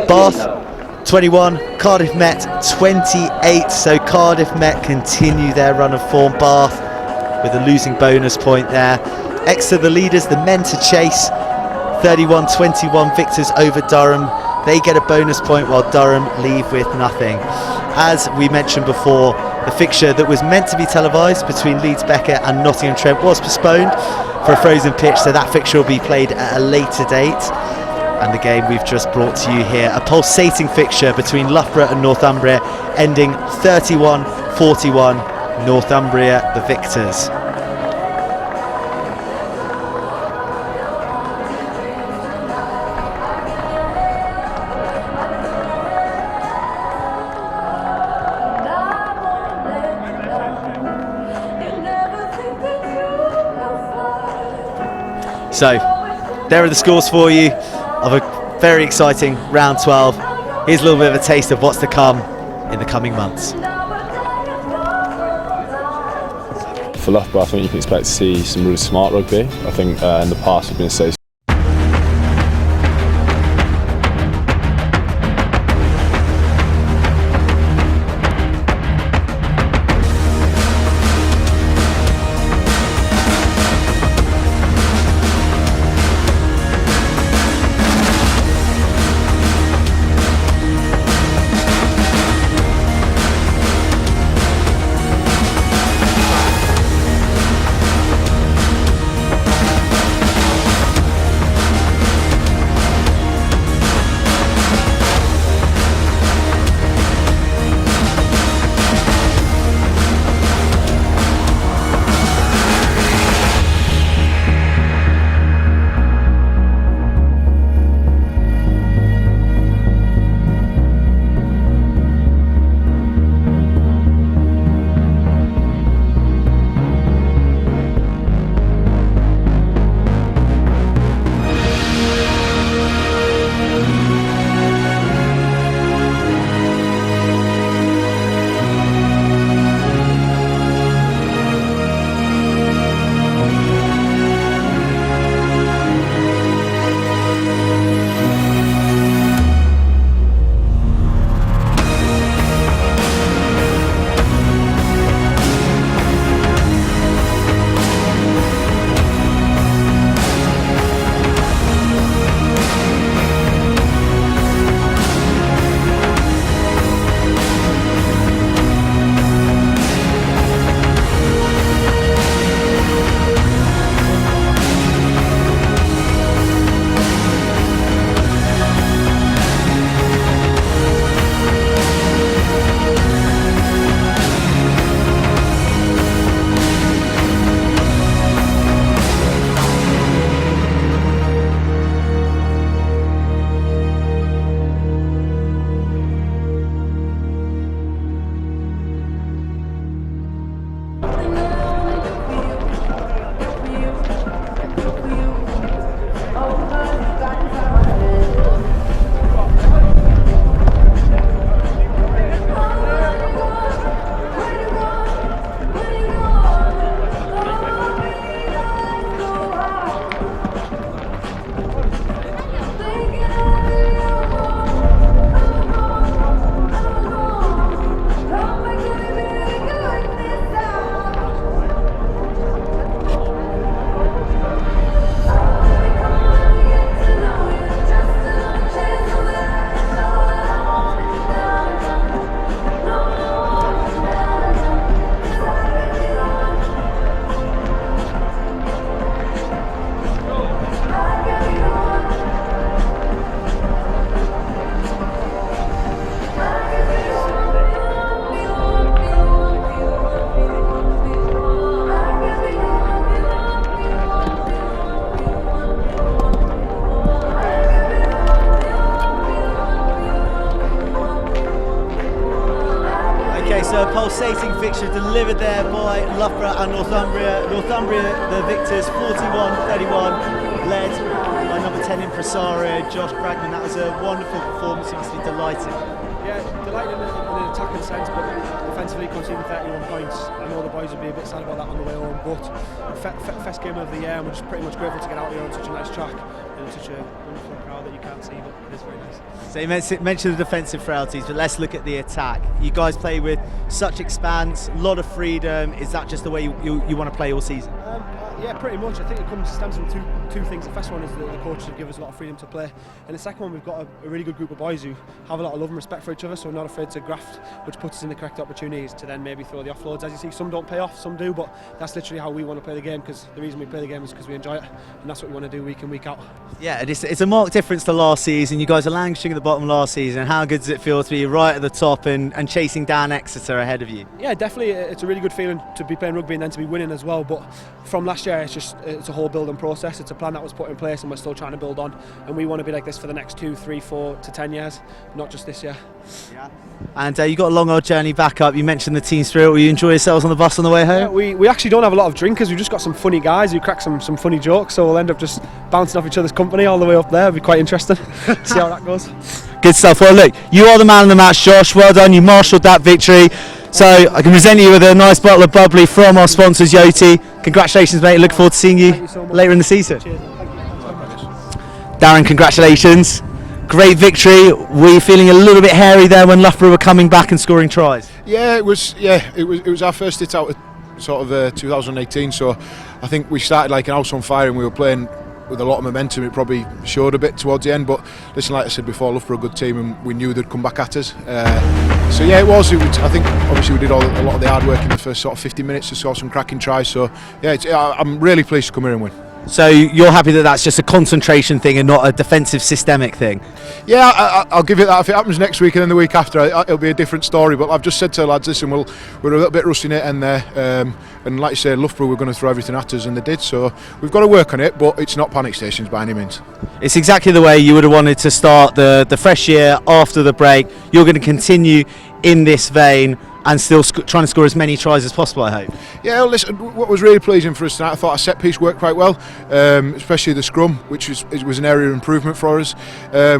Bath 21, Cardiff Met 28. So Cardiff Met continue their run of form. Bath with a losing bonus point there. Exeter the leaders, the men to chase. 31-21 victors over Durham. They get a bonus point while Durham leave with nothing. As we mentioned before, the fixture that was meant to be televised between Leeds Beckett and Nottingham Trent was postponed for a frozen pitch, so that fixture will be played at a later date. And the game we've just brought to you here, a pulsating fixture between Loughborough and Northumbria, ending 31-41, Northumbria the victors. So, there are the scores for you of a very exciting round 12. Here's a little bit of a taste of what's to come in the coming months. For Loughborough, I think you can expect to see some really smart rugby. I think in the past we've been so pulsating fixture delivered there by Loughborough and Northumbria. Northumbria, the victors, 41-31, led by number 10 impresario Josh Bragman. That was a wonderful performance. You must be delighted. Yeah, delighted in an attacking sense, but defensively conceding 31 points. I know the boys would be a bit sad about that on the way home, but first game of the year, and we're just pretty much grateful to get out here on such a nice track and such a wonderful crowd that you can't see, but it is very nice. So you mentioned the defensive frailties, but let's look at the attack. You guys play with such expanse, a lot of freedom. Is that just the way you want to play all season? Yeah, pretty much. I think it stems from two things. The first one is the coaches have given us a lot of freedom to play, and the second one, we've got a really good group of boys who have a lot of love and respect for each other, so we're not afraid to graft, which puts us in the correct opportunities to then maybe throw the offloads. As you see, some don't pay off, some do, but that's literally how we want to play the game, because the reason we play the game is because we enjoy it, and that's what we want to do week in, week out. Yeah, it's a marked difference to last season. You guys are languishing at the bottom last season. How good does it feel to be right at the top and chasing down Exeter ahead of you? Yeah, definitely. It's a really good feeling to be playing rugby and then to be winning as well, but from last year, it's a whole building process. It's a plan that was put in place and we're still trying to build on, and we want to be like this for the next 2, 3, 4 to 10 years, not just this year. Yeah. And you got a long old journey back up. You mentioned the team spirit. Will you enjoy yourselves on the bus on the way home? Yeah, we actually don't have a lot of drinkers. We've just got some funny guys who crack some funny jokes, so we'll end up just bouncing off each other's company all the way up there. It'll be quite interesting. See how that goes. Good stuff. Well, look, you are the man of the match, Josh. Well done. You marshalled that victory. So I can present you with a nice bottle of bubbly from our sponsors, Yoti. Congratulations, mate. Look forward to seeing you later in the season. Cheers. Thank you. Darren, congratulations. Great victory. Were you feeling a little bit hairy there when Loughborough were coming back and scoring tries? Yeah, it was our first hit out of sort of 2018. So I think we started like an house on fire, and we were playing with a lot of momentum. It probably showed a bit towards the end, but listen, like I said before, Loughborough a good team, and we knew they'd come back at us. So yeah, it was. I think obviously we did a lot of the hard work in the first sort of 50 minutes to score some cracking tries. So yeah, I'm really pleased to come here and win. So you're happy that that's just a concentration thing and not a defensive systemic thing? Yeah, I'll give it that. If it happens next week and then the week after, it'll be a different story. But I've just said to the lads, listen, we're a little bit rusty in it, and and like you say, Loughborough were going to throw everything at us, and they did. So we've got to work on it, but it's not panic stations by any means. It's exactly the way you would have wanted to start the fresh year after the break. You're going to continue in this vein and still trying to score as many tries as possible, I hope. Yeah, well, listen, what was really pleasing for us tonight, I thought our set piece worked quite well, especially the scrum, which was an area of improvement for us,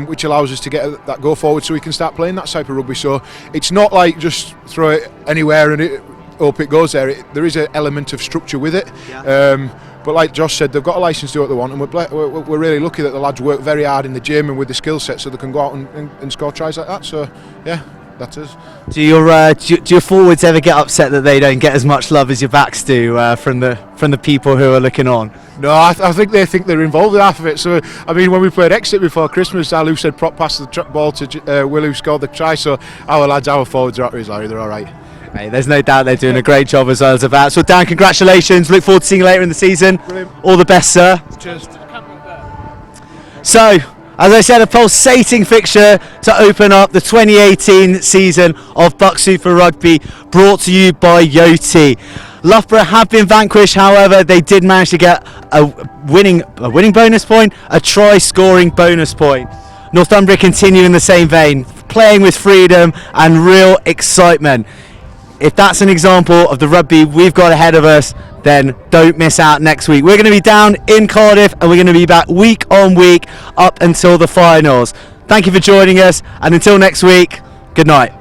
which allows us to get that go forward so we can start playing that type of rugby. So it's not like just throw it anywhere and hope it goes there. There is an element of structure with it. Yeah. But like Josh said, they've got a licence to do what they want, and we're really lucky that the lads work very hard in the gym and with the skill set so they can go out and score tries like that. So yeah, that's us. Do your forwards ever get upset that they don't get as much love as your backs do from the people who are looking on? No, I think they think they're involved in half of it. So I mean, when we played Exit before Christmas, Lou said prop passed the ball to Will, who scored the try. So our forwards are up his Larry, they're all right. Hey, there's no doubt they're doing a great job as well as about. So Dan, congratulations. Look forward to seeing you later in the season. Brilliant. All the best, sir. Cheers. So, as I said, a pulsating fixture to open up the 2018 season of BUCS Super Rugby, brought to you by Yoti. Loughborough have been vanquished, however, they did manage to get a winning bonus point, a try-scoring bonus point. Northumbria continue in the same vein, playing with freedom and real excitement. If that's an example of the rugby we've got ahead of us, then don't miss out next week. We're going to be down in Cardiff, and we're going to be back week on week up until the finals. Thank you for joining us, and until next week, good night.